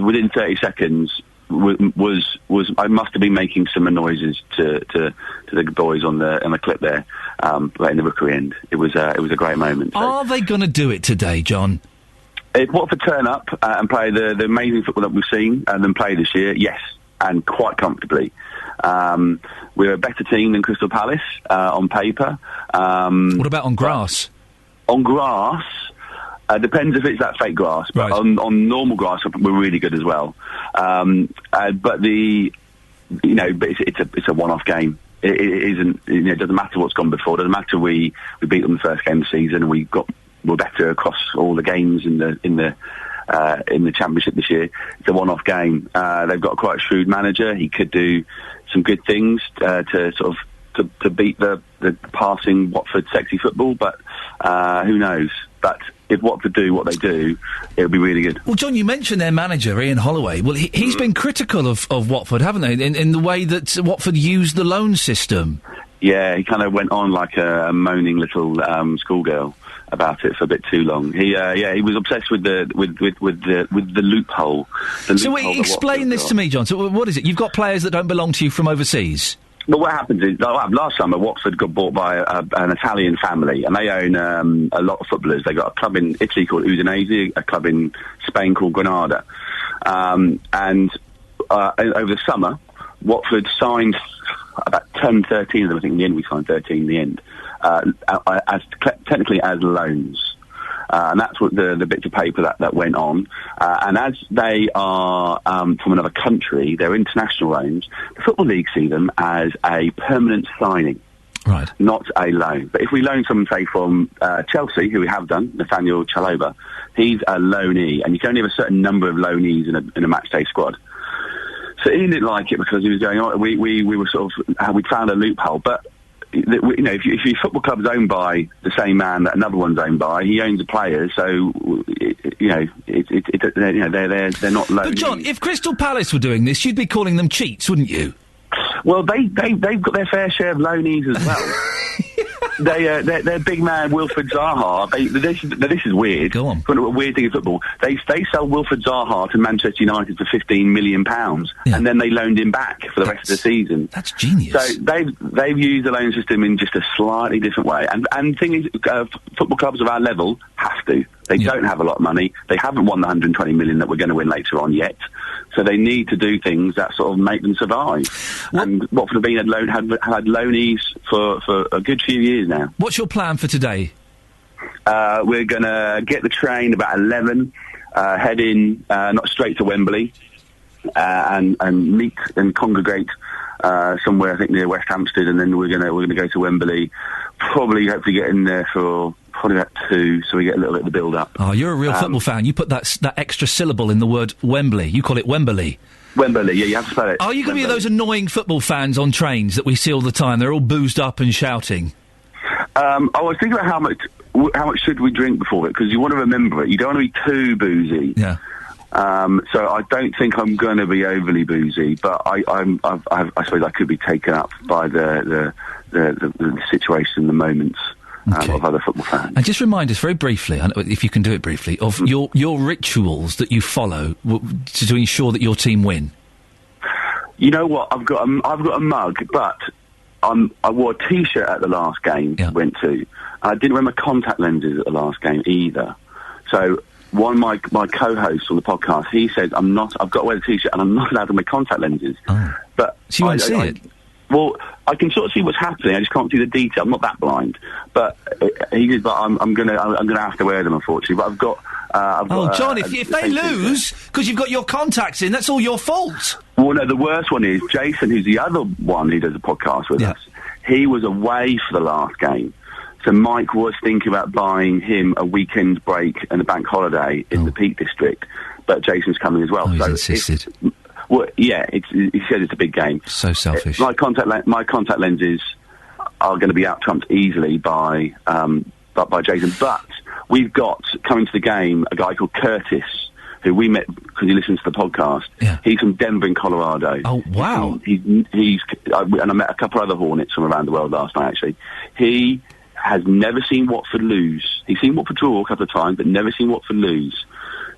S17: within 30 seconds, I must have been making some noises to the boys on the clip there, right in the Rookery end. It was a great moment. So.
S1: Are they going to do it today, John?
S17: If Watford turn up and play the amazing football that we've seen and then play this year, yes, and quite comfortably. We're a better team than Crystal Palace on paper.
S1: What about on grass?
S17: On grass. Depends if it's that fake grass, but on normal grass we're really good as well. But it's a one-off game. It isn't. It doesn't matter what's gone before. It doesn't matter we beat them the first game of the season and we're better across all the games in the Championship this year. It's a one-off game. They've got quite a shrewd manager. He could do some good things to beat the passing Watford sexy football, but who knows? But if Watford do what they do, it'll be really good.
S1: Well, John, you mentioned their manager, Iain Holloway. Well, he's been critical of Watford, haven't they, in the way that Watford used the loan system?
S17: Yeah, he kind of went on like a moaning little schoolgirl about it for a bit too long. He was obsessed with the loophole.
S1: So explain this to me, John. So what is it? You've got players that don't belong to you from overseas?
S17: Well, what happens is, last summer, Watford got bought by an Italian family, and they own a lot of footballers. They got a club in Italy called Udinese, a club in Spain called Granada. And over the summer, Watford signed about 13 of them. I think in the end we signed 13 in the end, technically as loans. And that's what the bits of paper that went on. And as they are from another country, they're international loans, the Football League see them as a permanent signing.
S1: Right.
S17: Not a loan. But if we loan someone, say, from Chelsea, who we have done, Nathaniel Chalobah, he's a loanee, and you can only have a certain number of loanees in a matchday squad. So he didn't like it because he was going on. We were sort of we'd found a loophole, but if your football club's owned by the same man that another one's owned by, he owns the players, so they're not loanees.
S1: But John, if Crystal Palace were doing this, you'd be calling them cheats, wouldn't you?
S17: Well, they've got their fair share of loanees as well. Their big man Wilfried Zaha. This is weird.
S1: Go on.
S17: A weird thing in football. They sell Wilfried Zaha to Manchester United for £15 million, and then they loaned him back for the rest of the season.
S1: That's genius.
S17: So they've used the loan system in just a slightly different way. And the thing is, football clubs of our level have to. They don't have a lot of money. They haven't won the 120 million that we're going to win later on yet. So they need to do things that sort of make them survive. And Watford have been had loanees for a good few years now.
S1: What's your plan for today?
S17: We're going to get the train about 11, head in not straight to Wembley, and meet and congregate somewhere I think near West Hampstead, and then we're going to go to Wembley. Hopefully get in there for probably about 2, so we get a little bit of the build up.
S1: Oh, you're a real football fan. You put that extra syllable in the word Wembley. You call it Wembley.
S17: Wembley, yeah, you have to spell it.
S1: Are you going to be those annoying football fans on trains that we see all the time? They're all boozed up and shouting.
S17: I was thinking about how much should we drink before it, because you want to remember it. You don't want to be too boozy.
S1: Yeah.
S17: So I don't think I'm going to be overly boozy, but I suppose I could be taken up by the situation, the moments of other football fans.
S1: And just remind us very briefly, if you can do it briefly, of your rituals that you follow to ensure that your team win.
S17: You know what? I've got a mug, but I wore a T-shirt at the last game went to. I didn't wear my contact lenses at the last game either. So one of my co-hosts on the podcast, he said I've got to wear the T-shirt and I'm not allowed to wear contact lenses.
S1: Oh.
S17: But
S1: so you won't see it?
S17: Well, I can sort of see what's happening. I just can't see the detail. I'm not that blind. But he said, "But I'm gonna have to wear them, unfortunately." But I've got.
S1: John, if they lose because you've got your contacts in, that's all your fault.
S17: Well, no, the worst one is Jason, who's the other one who does a podcast with us. He was away for the last game, so Mike was thinking about buying him a weekend break and a bank holiday in the Peak District. But Jason's coming as well.
S1: He's insisted.
S17: Well, yeah, he said it's a big game.
S1: So selfish.
S17: My contact lenses are going to be out trumped easily by Jason. But we've got coming to the game a guy called Curtis, who we met because he listens to the podcast.
S1: Yeah.
S17: He's from Denver in Colorado.
S1: Oh wow!
S17: And I met a couple of other Hornets from around the world last night. Actually, he has never seen Watford lose. He's seen Watford draw a couple of times, but never seen Watford lose.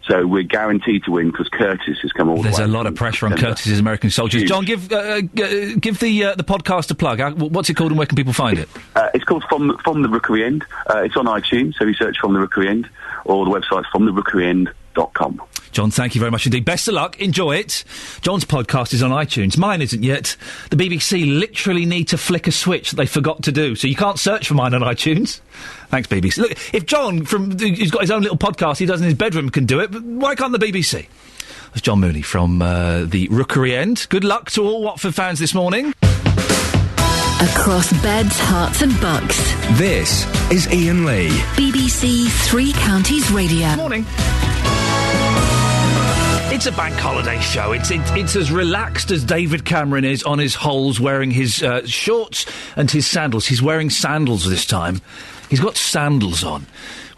S17: So we're guaranteed to win because Curtis has come all the way.
S1: There's a lot of pressure on Curtis's American Soldiers.
S17: Huge.
S1: John, give the podcast a plug. What's it called and where can people find it?
S17: It's called From the Rookery End. It's on iTunes, so you search From the Rookery End, or the website's fromtherookeryend.com.
S1: John, thank you very much indeed. Best of luck. Enjoy it. John's podcast is on iTunes. Mine isn't yet. The BBC literally need to flick a switch that they forgot to do, so you can't search for mine on iTunes. Thanks, BBC. Look, if John, who's got his own little podcast he does in his bedroom, can do it, why can't the BBC? That's John Mooney from the Rookery End. Good luck to all Watford fans this morning.
S2: Across beds, hearts and bucks.
S3: This is Iain Lee.
S2: BBC Three Counties Radio.
S1: Morning. It's a bank holiday show. It's as relaxed as David Cameron is on his holes wearing his shorts and his sandals. He's wearing sandals this time. He's got sandals on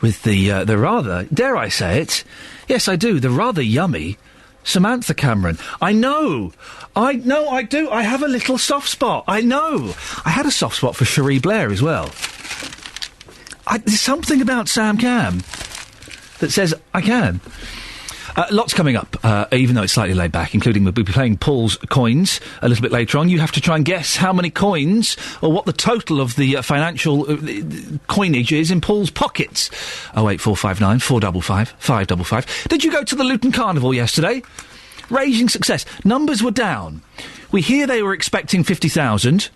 S1: with the rather, dare I say it, yes I do, the rather yummy Samantha Cameron. I know, I do. I have a little soft spot. I know. I had a soft spot for Cherie Blair as well. There's something about Sam Cam that says I can. Lots coming up, even though it's slightly laid back, including we'll be playing Paul's Coins a little bit later on. You have to try and guess how many coins or what the total of the financial coinage is in Paul's pockets. 08459 455 555. Did you go to the Luton Carnival yesterday? Raging success. Numbers were down. We hear they were expecting 50,000.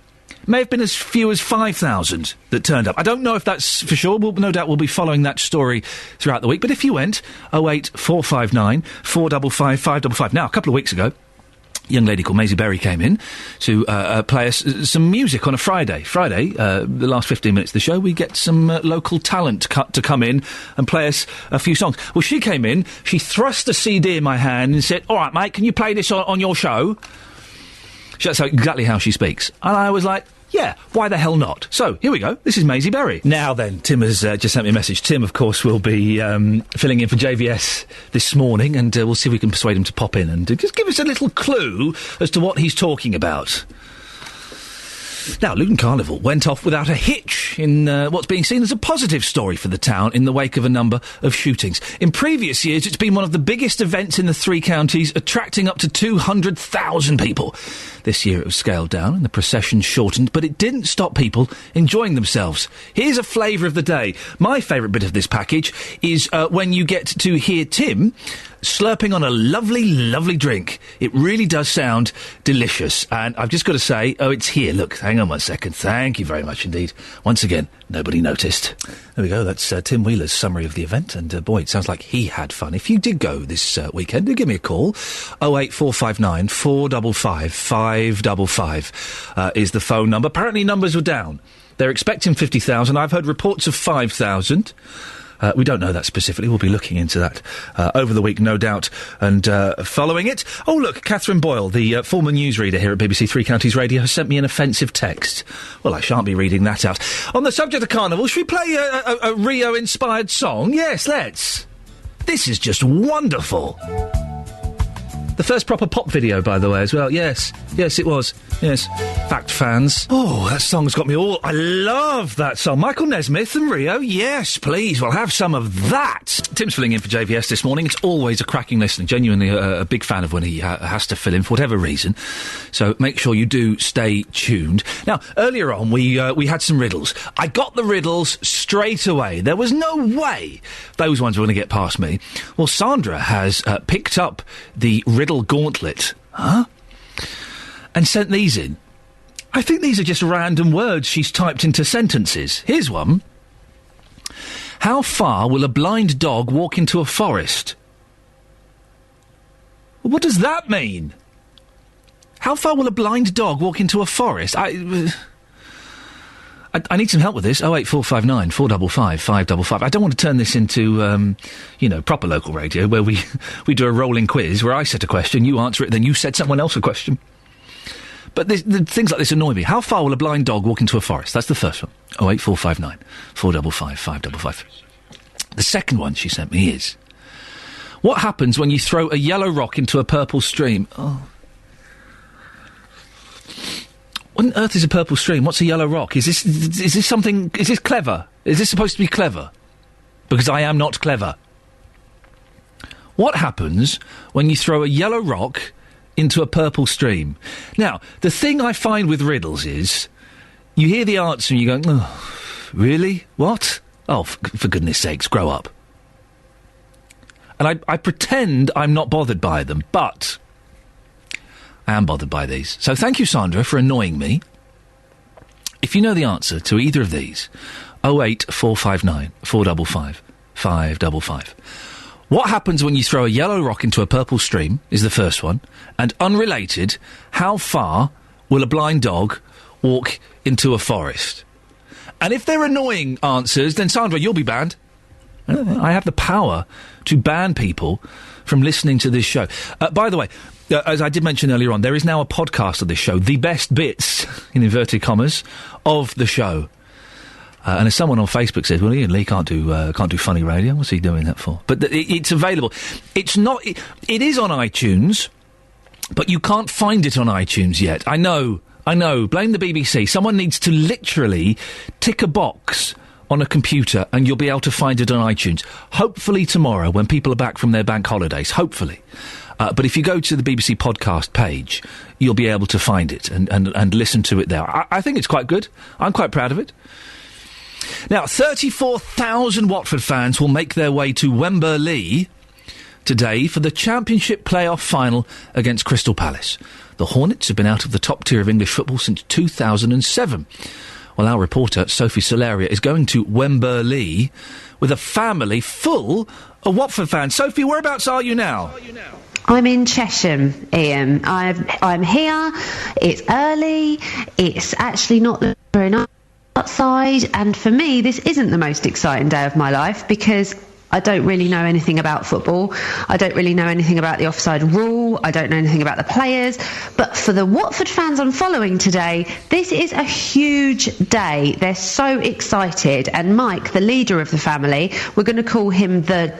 S1: May have been as few as 5,000 that turned up. I don't know if that's for sure. No doubt we'll be following that story throughout the week. But if you went, 08459 455 555. Now, a couple of weeks ago, a young lady called Maisie Berry came in to play us some music on a Friday. The last 15 minutes of the show, we get some local talent to come in and play us a few songs. Well, she came in, she thrust a CD in my hand and said, all right, mate, can you play this on your show? That's exactly how she speaks. And I was like, yeah, why the hell not? So, here we go. This is Maisie Berry. Now then, Tim has just sent me a message. Tim, of course, will be filling in for JVS this morning, and we'll see if we can persuade him to pop in and just give us a little clue as to what he's talking about. Now, Luton Carnival went off without a hitch in what's being seen as a positive story for the town in the wake of a number of shootings. In previous years, it's been one of the biggest events in the three counties, attracting up to 200,000 people. This year it was scaled down and the procession shortened, but it didn't stop people enjoying themselves. Here's a flavour of the day. My favourite bit of this package is when you get to hear Tim slurping on a lovely, lovely drink. It really does sound delicious. And I've just got to say, it's here. Look, hang on 1 second. Thank you very much indeed. Once again, nobody noticed. There we go. That's Tim Wheeler's summary of the event. And boy, it sounds like he had fun. If you did go this weekend, do give me a call. 08459 455 555 is the phone number. Apparently numbers were down. They're expecting 50,000. I've heard reports of 5,000. We don't know that specifically. We'll be looking into that over the week, no doubt, and following it. Oh, look, Catherine Boyle, the former newsreader here at BBC Three Counties Radio, has sent me an offensive text. Well, I shan't be reading that out. On the subject of Carnival, should we play a Rio-inspired song? Yes, let's. This is just wonderful. The first proper pop video, by the way, as well. Yes, it was. Yes. Fact fans. Oh, that song's got me all... I love that song. Michael Nesmith and Rio. Yes, please, we'll have some of that. Tim's filling in for JVS this morning. It's always a cracking listen. Genuinely a big fan of when he has to fill in for whatever reason. So make sure you do stay tuned. Now, earlier on, we had some riddles. I got the riddles straight away. There was no way those ones were going to get past me. Well, Sandra has picked up the riddle gauntlet, and sent these in. I think these are just random words she's typed into sentences. Here's one. How far will a blind dog walk into a forest? What does that mean? How far will a blind dog walk into a forest? I need some help with this. 08459 455 555. I don't want to turn this into, proper local radio where we do a rolling quiz where I set a question, you answer it, then you set someone else a question. But things like this annoy me. How far will a blind dog walk into a forest? That's the first one. 08459 455 555. The second one she sent me is, what happens when you throw a yellow rock into a purple stream? Oh. on earth is a purple stream? What's a yellow rock? Is this something... Is this clever? Is this supposed to be clever? Because I am not clever. What happens when you throw a yellow rock into a purple stream? Now, the thing I find with riddles is... You hear the answer and you go, oh, really? What? Oh, for goodness sakes, grow up. And I pretend I'm not bothered by them, but I am bothered by these. So thank you, Sandra, for annoying me. If you know the answer to either of these, 08459 455 555. What happens when you throw a yellow rock into a purple stream is the first one. And unrelated, how far will a blind dog walk into a forest? And if they're annoying answers, then Sandra, you'll be banned. I have the power to ban people from listening to this show. By the way, as I did mention earlier on, there is now a podcast of this show, the best bits, in inverted commas, of the show. And as someone on Facebook says, well, Iain Lee can't do funny radio. What's he doing that for? But it's available. It's not... It is on iTunes, but you can't find it on iTunes yet. I know. Blame the BBC. Someone needs to literally tick a box on a computer and you'll be able to find it on iTunes. Hopefully tomorrow when people are back from their bank holidays. Hopefully. But if you go to the BBC podcast page, you'll be able to find it and listen to it there. I think it's quite good. I'm quite proud of it. Now, 34,000 Watford fans will make their way to Wembley today for the Championship playoff final against Crystal Palace. The Hornets have been out of the top tier of English football since 2007. Well, our reporter, Sophie Solaria, is going to Wembley with a family full of Watford fans. Sophie, whereabouts are you now?
S18: I'm in Chesham, Ian. I'm here. It's early. It's actually not very nice outside. And for me, this isn't the most exciting day of my life because I don't really know anything about football. I don't really know anything about the offside rule. I don't know anything about the players. But for the Watford fans I'm following today, this is a huge day. They're so excited. And Mike, the leader of the family, we're going to call him the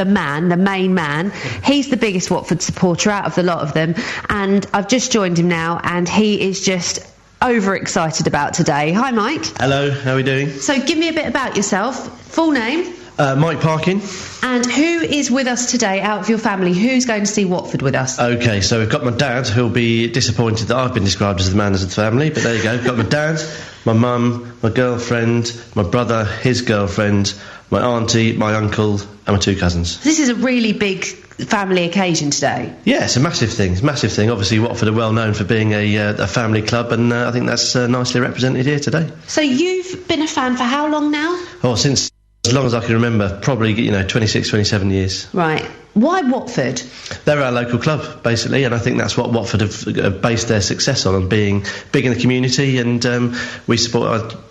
S18: man, the main man. He's the biggest Watford supporter out of the lot of them. And I've just joined him now, and he is just overexcited about today. Hi, Mike.
S19: Hello, how are we doing?
S18: So give me a bit about yourself. Full name?
S19: Mike Parkin.
S18: And who is with us today out of your family? Who's going to see Watford with us?
S19: OK, so we've got my dad, who'll be disappointed that I've been described as the man of the family, but there you go. We've got my dad, my mum, my girlfriend, my brother, his girlfriend, my auntie, my uncle, and my two cousins.
S18: This is a really big family occasion today.
S19: Yeah, it's a massive thing. It's a massive thing. Obviously, Watford are well known for being a family club, and I think that's nicely represented here today.
S18: So you've been a fan for how long now?
S19: Oh, since as long as I can remember, probably 26, 27 years.
S18: Right. Why Watford?
S19: They're our local club, basically, and I think that's what Watford have based their success on being big in the community, and I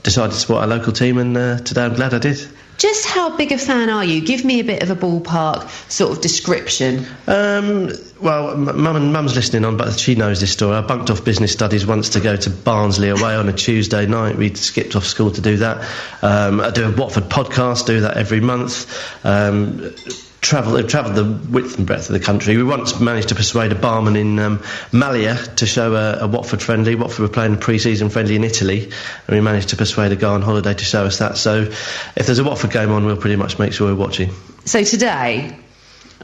S19: decided to support our local team, and today I'm glad I did.
S18: Just how big a fan are you? Give me a bit of a ballpark sort of description.
S19: Well, Mum's listening on, but she knows this story. I bunked off business studies once to go to Barnsley away on a Tuesday night. We'd skipped off school to do that. I do a Watford podcast, do that every month. Travel the width and breadth of the country. We once managed to persuade a barman in Malia to show a Watford friendly. Watford were playing a pre-season friendly in Italy, and we managed to persuade a guy on holiday to show us that. So if there's a Watford game on, we'll pretty much make sure we're watching.
S18: So today,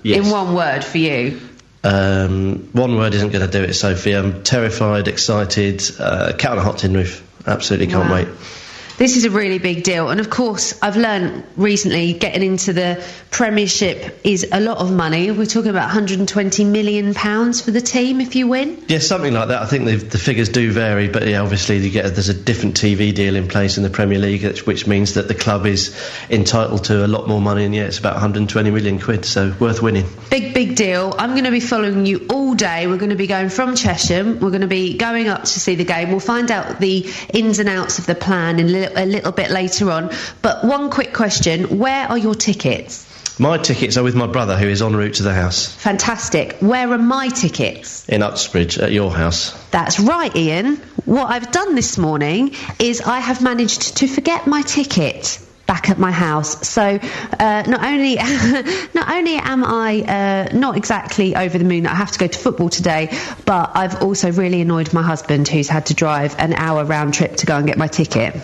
S19: yes.
S18: In one word for you?
S19: One word isn't going to do it, Sophie. I'm terrified, excited, cat on a hot tin roof. Absolutely can't wait.
S18: This is a really big deal, and of course I've learned recently getting into the Premiership is a lot of money. We're talking about £120 million for the team if you win.
S19: Yeah, something like that. I think the figures do vary, but yeah, obviously there's a different TV deal in place in the Premier League, which means that the club is entitled to a lot more money, and yeah, it's about 120 million quid, so worth winning.
S18: Big deal. I'm going to be following you all day. We're going to be going from Chesham. We're going to be going up to see the game. We'll find out the ins and outs of the plan in a little bit later on. But one quick question, where are your tickets?
S19: My tickets are with my brother, who is en route to the house.
S18: Fantastic. Where are my tickets?
S19: In Uxbridge, at your house.
S18: That's right, Ian. What I've done this morning is I have managed to forget my ticket back at my house. So not only am I not exactly over the moon that I have to go to football today, but I've also really annoyed my husband, who's had to drive an hour round trip to go and get my ticket.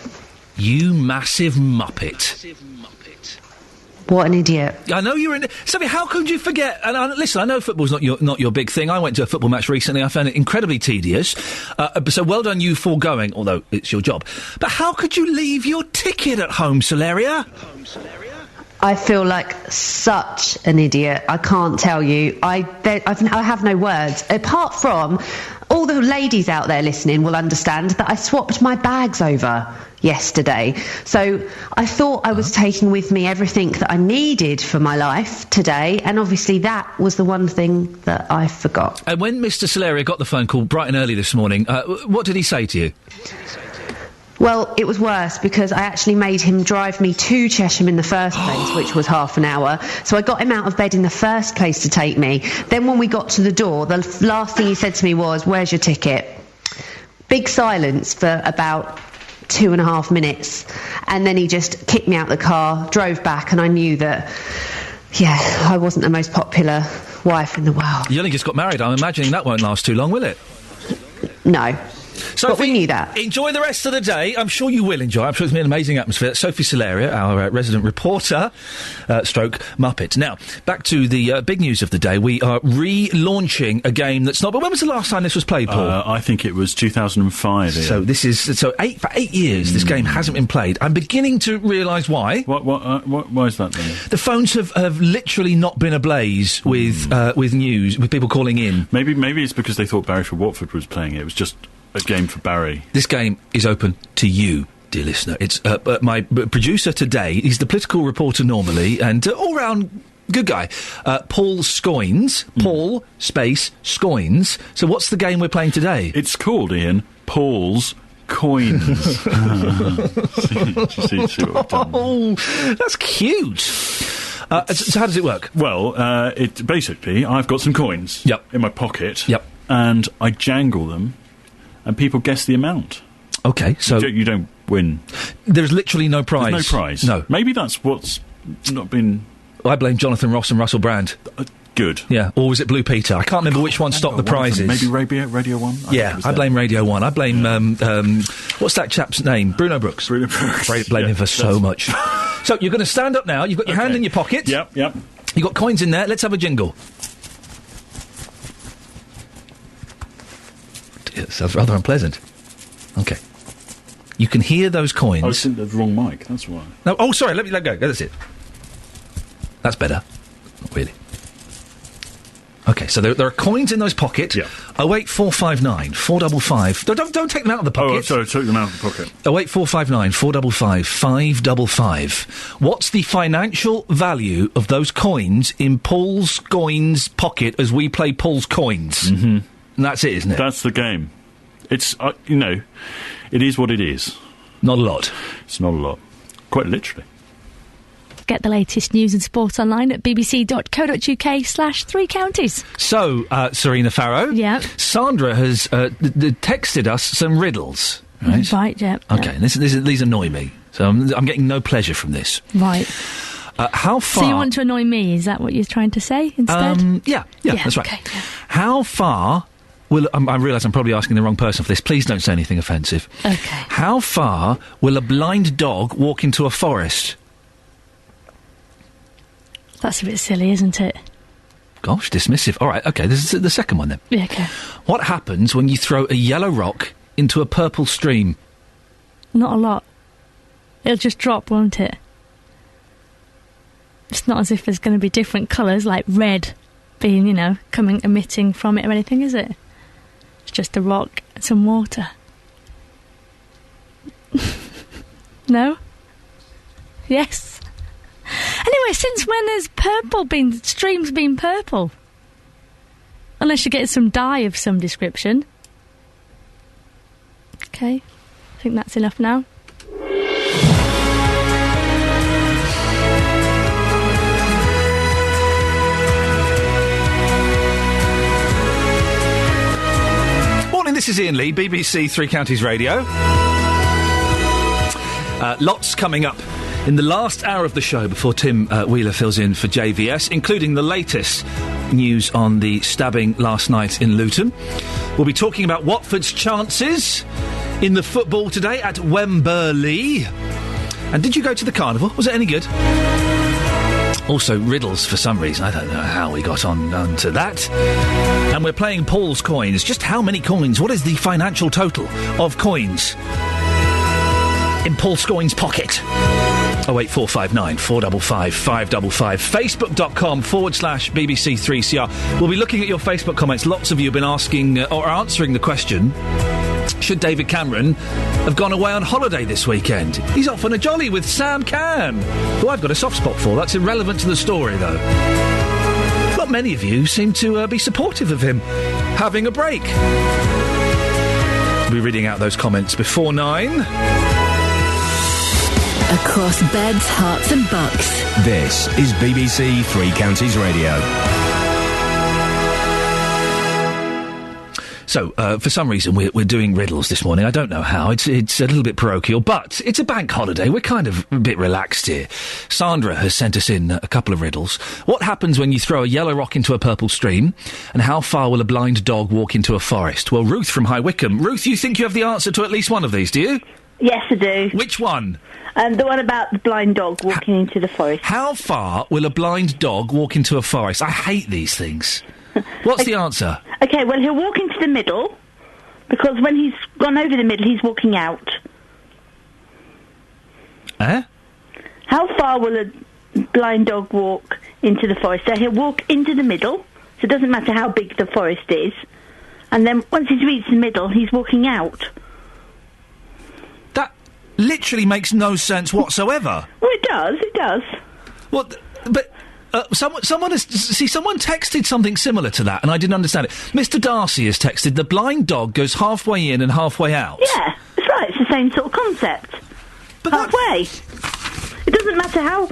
S1: You massive muppet.
S18: What an idiot.
S1: I know you're in... Sophie, how could you forget... And listen, I know football's not your big thing. I went to a football match recently. I found it incredibly tedious. So well done you for going, although it's your job. But how could you leave your ticket at home, Solaria?
S18: I feel like such an idiot. I can't tell you. I have no words. Apart from, all the ladies out there listening will understand that I swapped my bags over yesterday. So I thought I was taking with me everything that I needed for my life today, and obviously that was the one thing that I forgot.
S1: And when Mr. Solaria got the phone call bright and early this morning, what did he say to you?
S18: Well, it was worse because I actually made him drive me to Chesham in the first place, which was half an hour. So I got him out of bed in the first place to take me. Then when we got to the door, the last thing he said to me was, "Where's your ticket?" Big silence for about 2.5 minutes. And then he just kicked me out the car, drove back, and I knew that, yeah, I wasn't the most popular wife in the world.
S1: You only just got married. I'm imagining that won't last too long, will it?
S18: No.
S1: Sophie,
S18: but we knew that.
S1: Enjoy the rest of the day. I'm sure you will enjoy. I'm sure it's been an amazing atmosphere. Sophie Solaria, our resident reporter, stroke Muppet. Now, back to the big news of the day. We are relaunching a game that's not... But when was the last time this was played, Paul?
S4: I think it was 2005.
S1: So this is... So for 8 years, this game hasn't been played. I'm beginning to realise why.
S4: Why is that then?
S1: The phones have literally not been ablaze with news, with people calling in.
S4: Maybe it's because they thought Barry for Watford was playing it. It was just a game for Barry.
S1: This game is open to you, dear listener. It's my producer today. He's the political reporter normally, and all-round good guy. Paul Scoins. Paul space Scoins. So what's the game we're playing today?
S4: It's called, Ian, Paul's Coins. See what I've done?
S1: Oh, that's cute. So how does it work?
S4: Well, it basically, I've got some coins in my pocket.
S1: Yep.
S4: And I jangle them, and people guess the amount.
S1: Okay, so...
S4: You don't win.
S1: There's literally no prize.
S4: There's no prize.
S1: No.
S4: Maybe that's what's not been...
S1: I blame Jonathan Ross and Russell Brand.
S4: Good.
S1: Yeah, or was it Blue Peter? I can't remember which one stopped the prizes.
S4: Maybe Radio 1?
S1: I blame Radio 1. I blame, what's that chap's name? Bruno Brooks.
S4: Bruno Brooks.
S1: Blame him for so much. So, you're going to stand up now. You've got your hand in your pocket.
S4: Yep.
S1: You've got coins in there. Let's have a jingle. It sounds rather unpleasant. Okay. You can hear those coins.
S4: I was in the wrong mic, that's why.
S1: No, oh, sorry, let go. That's it. That's better. Not really. Okay, so there are coins in those pockets.
S4: Yeah.
S1: 08459 455. Don't take them out of the pocket.
S4: Oh, sorry, took them out of the pocket.
S1: 08459 455 555. What's the financial value of those coins in Paul's Coins pocket as we play Paul's Coins?
S4: Mm-hmm.
S1: And that's it, isn't it?
S4: That's the game. It's, it is what it is.
S1: Not a lot.
S4: It's not a lot. Quite literally.
S13: Get the latest news and sport online at bbc.co.uk/3 counties.
S1: So, Serena Farrow.
S13: Yeah.
S1: Sandra has texted us some riddles. Right?
S13: Right, yeah.
S1: Okay, these annoy me. So I'm getting no pleasure from this.
S13: Right.
S1: How far...
S13: So you want to annoy me, is that what you're trying to say instead?
S1: Yeah, that's right.
S13: Okay, yeah.
S1: How far... Will, I realise I'm probably asking the wrong person for this. Please don't say anything offensive.
S13: Okay.
S1: How far will a blind dog walk into a forest?
S13: That's a bit silly, isn't it?
S1: Gosh, dismissive. All right, okay, this is the second one then.
S13: Yeah, okay.
S1: What happens when you throw a yellow rock into a purple stream?
S13: Not a lot. It'll just drop, won't it? It's not as if there's going to be different colours, like red being, emitting from it or anything, is it? It's just a rock and some water. No? Yes. Anyway, since when has streams been purple? Unless you get some dye of some description. Okay. I think that's enough now.
S1: This is Iain Lee, BBC Three Counties Radio. Lots coming up in the last hour of the show before Tim Wheeler fills in for JVS, including the latest news on the stabbing last night in Luton. We'll be talking about Watford's chances in the football today at Wembley. And did you go to the carnival? Was it any good? Also, riddles for some reason. I don't know how we got on to that. And we're playing Paul's Coins. Just how many coins? What is the financial total of coins in Paul Scoyne's pocket? 08459 455 555. Facebook.com/BBC3CR. We'll be looking at your Facebook comments. Lots of you have been asking or answering the question, should David Cameron have gone away on holiday this weekend? He's off on a jolly with Sam Cam, who I've got a soft spot for. That's irrelevant to the story, though. Not many of you seem to be supportive of him having a break. We'll be reading out those comments before 9.
S2: Across beds, hearts and bucks.
S3: This is BBC Three Counties Radio.
S1: So, for some reason, we're doing riddles this morning. I don't know how. It's a little bit parochial, but it's a bank holiday. We're kind of a bit relaxed here. Sandra has sent us in a couple of riddles. What happens when you throw a yellow rock into a purple stream? And how far will a blind dog walk into a forest? Well, Ruth from High Wycombe. Ruth, you think you have the answer to at least one of these, do you?
S20: Yes, I do.
S1: Which one?
S20: The one about the blind dog walking into the forest.
S1: How far will a blind dog walk into a forest? I hate these things. What's the answer?
S20: Okay, well, he'll walk into the middle, because when he's gone over the middle, he's walking out. How far will a blind dog walk into the forest? So he'll walk into the middle, so it doesn't matter how big the forest is, and then once he's reached the middle, he's walking out.
S1: That literally makes no sense whatsoever.
S20: Well, it does.
S1: Well, but... someone texted something similar to that, and I didn't understand it. Mr. Darcy has texted, the blind dog goes halfway in and halfway out.
S20: Yeah, that's right. It's the same sort of concept. But halfway. It doesn't matter how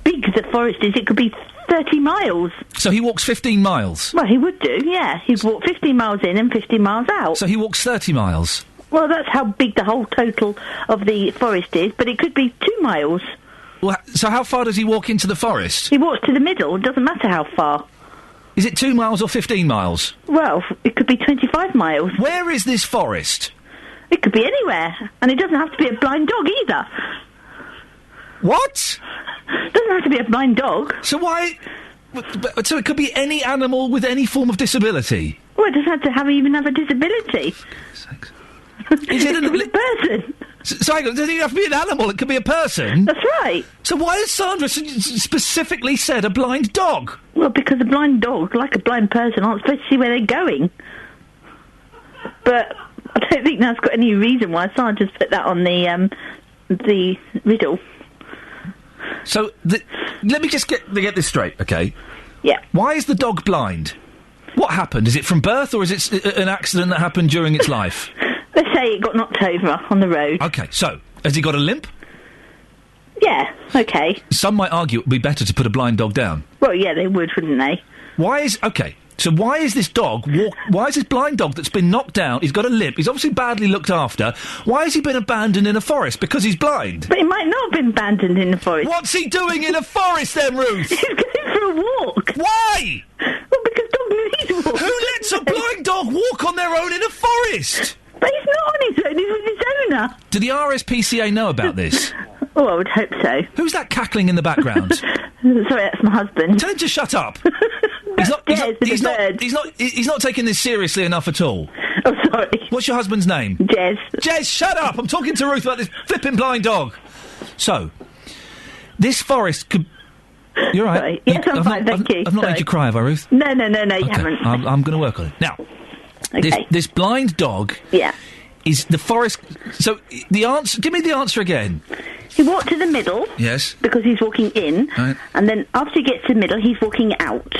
S20: big the forest is. It could be 30 miles.
S1: So he walks 15 miles?
S20: Well, he would do, yeah. He'd walk 15 miles in and 15 miles out.
S1: So he walks 30 miles?
S20: Well, that's how big the whole total of the forest is, but it could be 2 miles.
S1: Well, so how far does he walk into the forest?
S20: He walks to the middle. It doesn't matter how far.
S1: Is it 2 miles or 15 miles?
S20: Well, it could be 25 miles.
S1: Where is this forest?
S20: It could be anywhere. And it doesn't have to be a blind dog either.
S1: What?
S20: It doesn't have to be a blind dog.
S1: So why... So it could be any animal with any form of disability?
S20: Well, it doesn't have to even have a disability.
S1: Is it
S20: could be a person.
S1: So hang on, doesn't it have to be an animal? It could be a person?
S20: That's right.
S1: So why has Sandra specifically said a blind dog?
S20: Well, because a blind dog, like a blind person, aren't supposed to see where they're going. But I don't think that's got any reason why Sandra's put that on the riddle.
S1: So, let me just get this straight, okay?
S20: Yeah.
S1: Why is the dog blind? What happened? Is it from birth, or is it an accident that happened during its life?
S20: Let's say it got knocked over on the road.
S1: Okay, so, has he got a limp?
S20: Yeah, okay.
S1: Some might argue it would be better to put a blind dog down.
S20: Well, yeah, they would, wouldn't they?
S1: Why is this blind dog that's been knocked down, he's got a limp, he's obviously badly looked after, why has he been abandoned in a forest? Because he's blind?
S20: But he might not have been abandoned in the forest.
S1: What's he doing in a forest then, Ruth?
S20: He's going for a walk.
S1: Why?
S20: Well, because dogs need to walk.
S1: Who lets a blind dog walk on their own in a forest?
S20: But he's not on his own, he's with his owner.
S1: Do the RSPCA know about this?
S20: Oh, I would hope so.
S1: Who's that cackling in the background?
S20: Sorry, that's my husband.
S1: Tell him to shut up. He's not taking this seriously enough at all.
S20: Oh, sorry.
S1: What's your husband's name?
S20: Jez.
S1: Jez, shut up! I'm talking to Ruth about this flipping blind dog. So, this forest could... You're right.
S20: Sorry. Yes, I'm fine, thank you.
S1: I've not made you cry, have I, Ruth?
S20: No, you haven't.
S1: I'm going to work on it. Now, this blind dog...
S20: Yeah.
S1: Is the forest... So, the answer... Give me the answer again.
S20: He walked to the middle.
S1: Yes.
S20: Because he's walking in.
S1: Right.
S20: And then after he gets to the middle, he's walking out.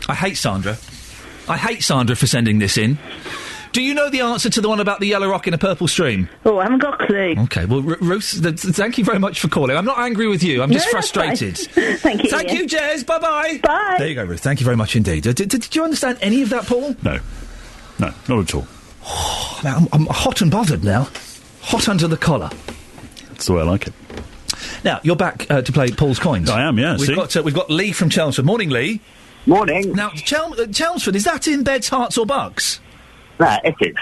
S1: I hate Sandra. I hate Sandra for sending this in. Do you know the answer to the one about the yellow rock in a purple stream?
S20: Oh, I haven't got a clue.
S1: Okay, well, Ruth, thank you very much for calling. I'm not angry with you. I'm just frustrated.
S20: Thank you.
S1: Thank you, Jez. Bye-bye.
S20: Bye.
S1: There you go, Ruth. Thank you very much indeed. Did you understand any of that, Paul?
S4: No, not at all.
S1: I'm hot and bothered now. Hot under the collar.
S4: That's the way I like it.
S1: Now, you're back to play Paul's Coins.
S4: I am, yeah.
S1: We've got Lee from Chelmsford. Morning, Lee.
S14: Morning.
S1: Now, Chelmsford, is that in Beds, Hearts or Bucks?
S14: No, Essex.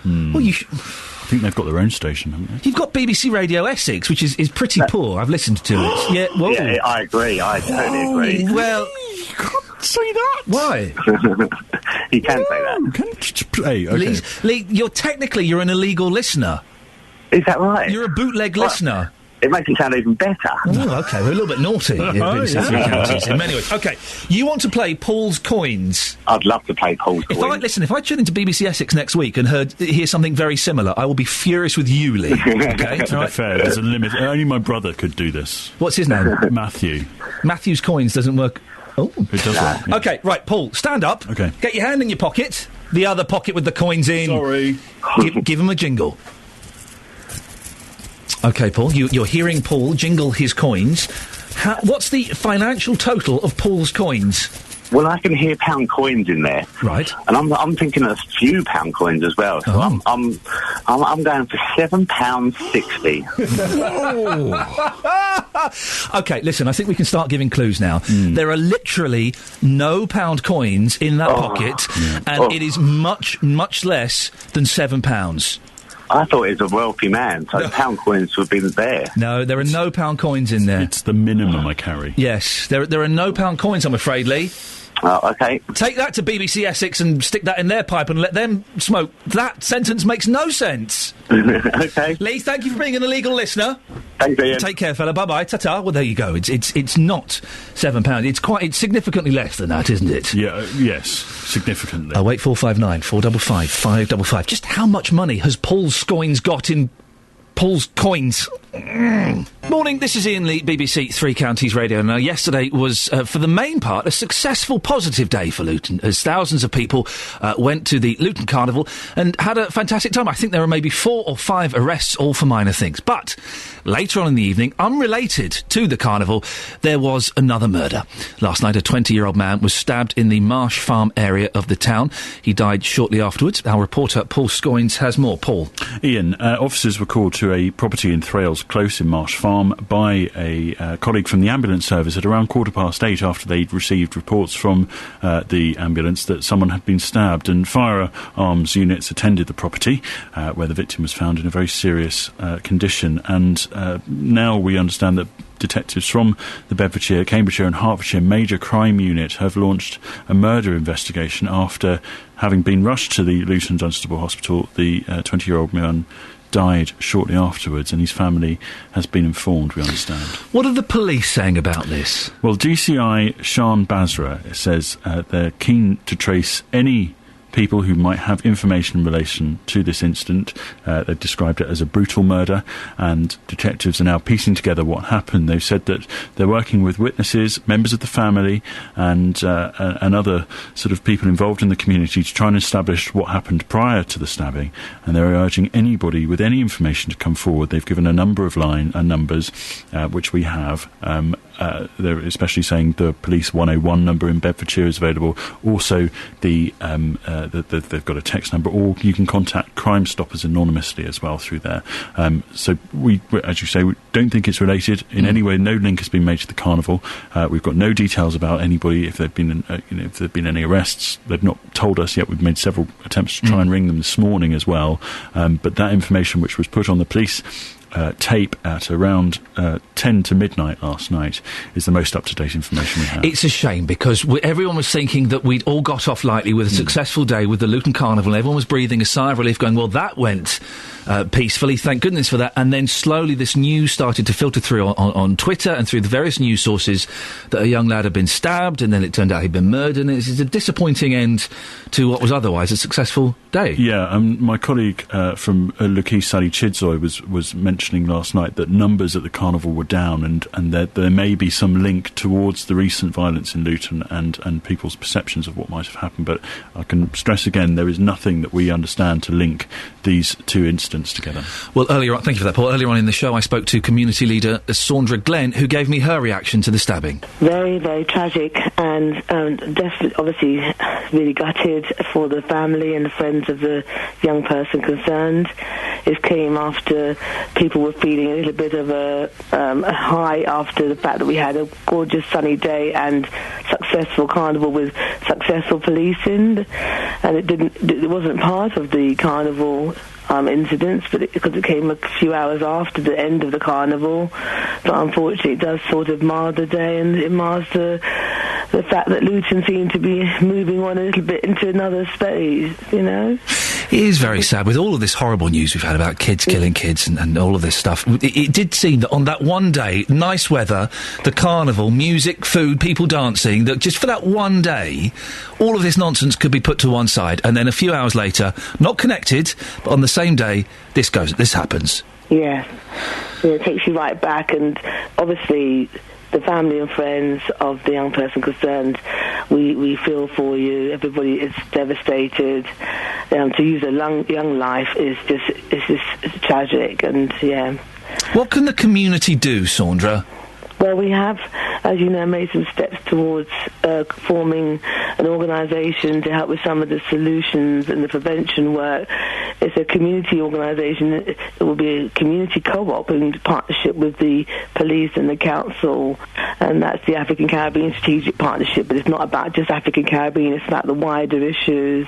S1: Well,
S4: I think they've got their own station, haven't they?
S1: You've got BBC Radio Essex, which is pretty poor. I've listened to it. Yeah, well,
S14: Yeah, I agree. I totally agree.
S1: Well,
S4: you can't say that.
S1: Why?
S14: You can say that.
S4: You can just play. Okay.
S1: Lee, you're an illegal listener.
S14: Is that right?
S1: You're a bootleg listener.
S14: It makes it sound even better.
S1: Oh, OK, we're a little bit naughty in BBC Three Counties. In many ways. OK, you want to play Paul's Coins?
S14: I'd love to play Paul's Coins.
S1: If I tune into BBC Essex next week and hear something very similar, I will be furious with you, Lee. OK?
S4: To be fair, there's a limit. Only my brother could do this.
S1: What's his name?
S4: Matthew.
S1: Matthew's Coins doesn't work. Oh.
S4: It does work. Yeah.
S1: OK, right, Paul, stand up.
S4: OK.
S1: Get your hand in your pocket. The other pocket with the coins in.
S4: Sorry.
S1: Give him a jingle. OK, Paul, you're hearing Paul jingle his coins. What's the financial total of Paul's coins?
S14: Well, I can hear pound coins in there,
S1: right?
S14: And I'm thinking a few pound coins as well. So I'm going for £7.60.
S1: OK, listen, I think we can start giving clues now. There are literally no pound coins in that pocket, and it is much, much less than £7.
S14: I thought he was a wealthy man, so pound coins would be there.
S1: No, there are no pound coins in there.
S4: It's the minimum I carry.
S1: Yes, there are no pound coins, I'm afraid, Lee.
S14: Oh, OK.
S1: Take that to BBC Essex and stick that in their pipe and let them smoke. That sentence makes no sense.
S14: OK.
S1: Lee, thank you for being an illegal listener.
S14: Thanks, Ian.
S1: Take care, fella. Bye-bye. Ta-ta. Well, there you go. It's not £7. It's significantly less than that, isn't it?
S4: Yeah, yes, significantly.
S1: 08459 455 555. Just how much money has Paul's Coins got in Paul's Coins? Morning, this is Iain Lee, BBC Three Counties Radio. Now, yesterday was, for the main part, a successful, positive day for Luton, as thousands of people went to the Luton Carnival and had a fantastic time. I think there were maybe 4 or 5 arrests, all for minor things. But later on in the evening, unrelated to the Carnival, there was another murder. Last night, a 20-year-old man was stabbed in the Marsh Farm area of the town. He died shortly afterwards. Our reporter, Paul Scoins, has more. Paul.
S4: Ian, officers were called to a property in Thrales Close in Marsh Farm by a colleague from the ambulance service at around 8:15 after they'd received reports from the ambulance that someone had been stabbed, and firearms units attended the property where the victim was found in a very serious condition. And now we understand that detectives from the Bedfordshire, Cambridgeshire and Hertfordshire Major Crime Unit have launched a murder investigation after having been rushed to the Luton Dunstable Hospital. The 20-year-old man died shortly afterwards, and his family has been informed, we understand.
S1: What are the police saying about this?
S4: Well, GCI Shan Basra says they're keen to trace any people who might have information in relation to this incident. They've described it as a brutal murder, and detectives are now piecing together what happened. They've said that they're working with witnesses, members of the family, and other sort of people involved in the community to try and establish what happened prior to the stabbing, and they're urging anybody with any information to come forward. They've given a number of numbers, which we have. They're especially saying the police 101 number in Bedfordshire is available. Also, they've got a text number, or you can contact Crime Stoppers anonymously as well through there. So we, as you say, we don't think it's related in any way. No link has been made to the carnival. We've got no details about anybody, if there've been if there've been any arrests. They've not told us yet. We've made several attempts to try and ring them this morning as well. But that information, which was put on the police tape at around 10 to midnight last night, is the most up-to-date information we have.
S1: It's a shame, because everyone was thinking that we'd all got off lightly with a successful day with the Luton Carnival, and everyone was breathing a sigh of relief going, well, that went peacefully, thank goodness for that. And then slowly this news started to filter through on Twitter and through the various news sources that a young lad had been stabbed, and then it turned out he'd been murdered, and it's a disappointing end to what was otherwise a successful day.
S4: Yeah, my colleague from Lucky Sally Chidzoy was mentioning last night that numbers at the carnival were down, and there may be some link towards the recent violence in Luton and people's perceptions of what might have happened. But I can stress again, there is nothing that we understand to link these two incidents together.
S1: Well, earlier on, thank you for that, Paul. Earlier on in the show, I spoke to community leader Saundra Glenn, who gave me her reaction to the stabbing.
S16: Very, very tragic, and definitely, obviously, really gutted for the family and the friends of the young person concerned. It came after people people were feeling a little bit of a high after the fact that we had a gorgeous sunny day and successful carnival with successful policing, and it wasn't part of the carnival incidents, but because it came a few hours after the end of the carnival. But unfortunately, it does sort of mar the day, and it mars the fact that Luton seemed to be moving on a little bit into another space, you know?
S1: It is very sad, with all of this horrible news we've had about kids killing kids and all of this stuff. It did seem that on that one day, nice weather, the carnival, music, food, people dancing, that just for that one day, all of this nonsense could be put to one side, and then a few hours later, not connected, but on the same day, this happens.
S16: Yes. It takes you right back, and obviously the family and friends of the young person concerned, we feel for you. Everybody is devastated. To use a young life is just tragic, and yeah.
S1: What can the community do, Saundra?
S16: Well, we have, as you know, made some steps towards forming an organisation to help with some of the solutions and the prevention work. It's a community organisation. It will be a community co-op in partnership with the police and the council, and that's the African Caribbean Strategic Partnership. But it's not about just African Caribbean, it's about the wider issues.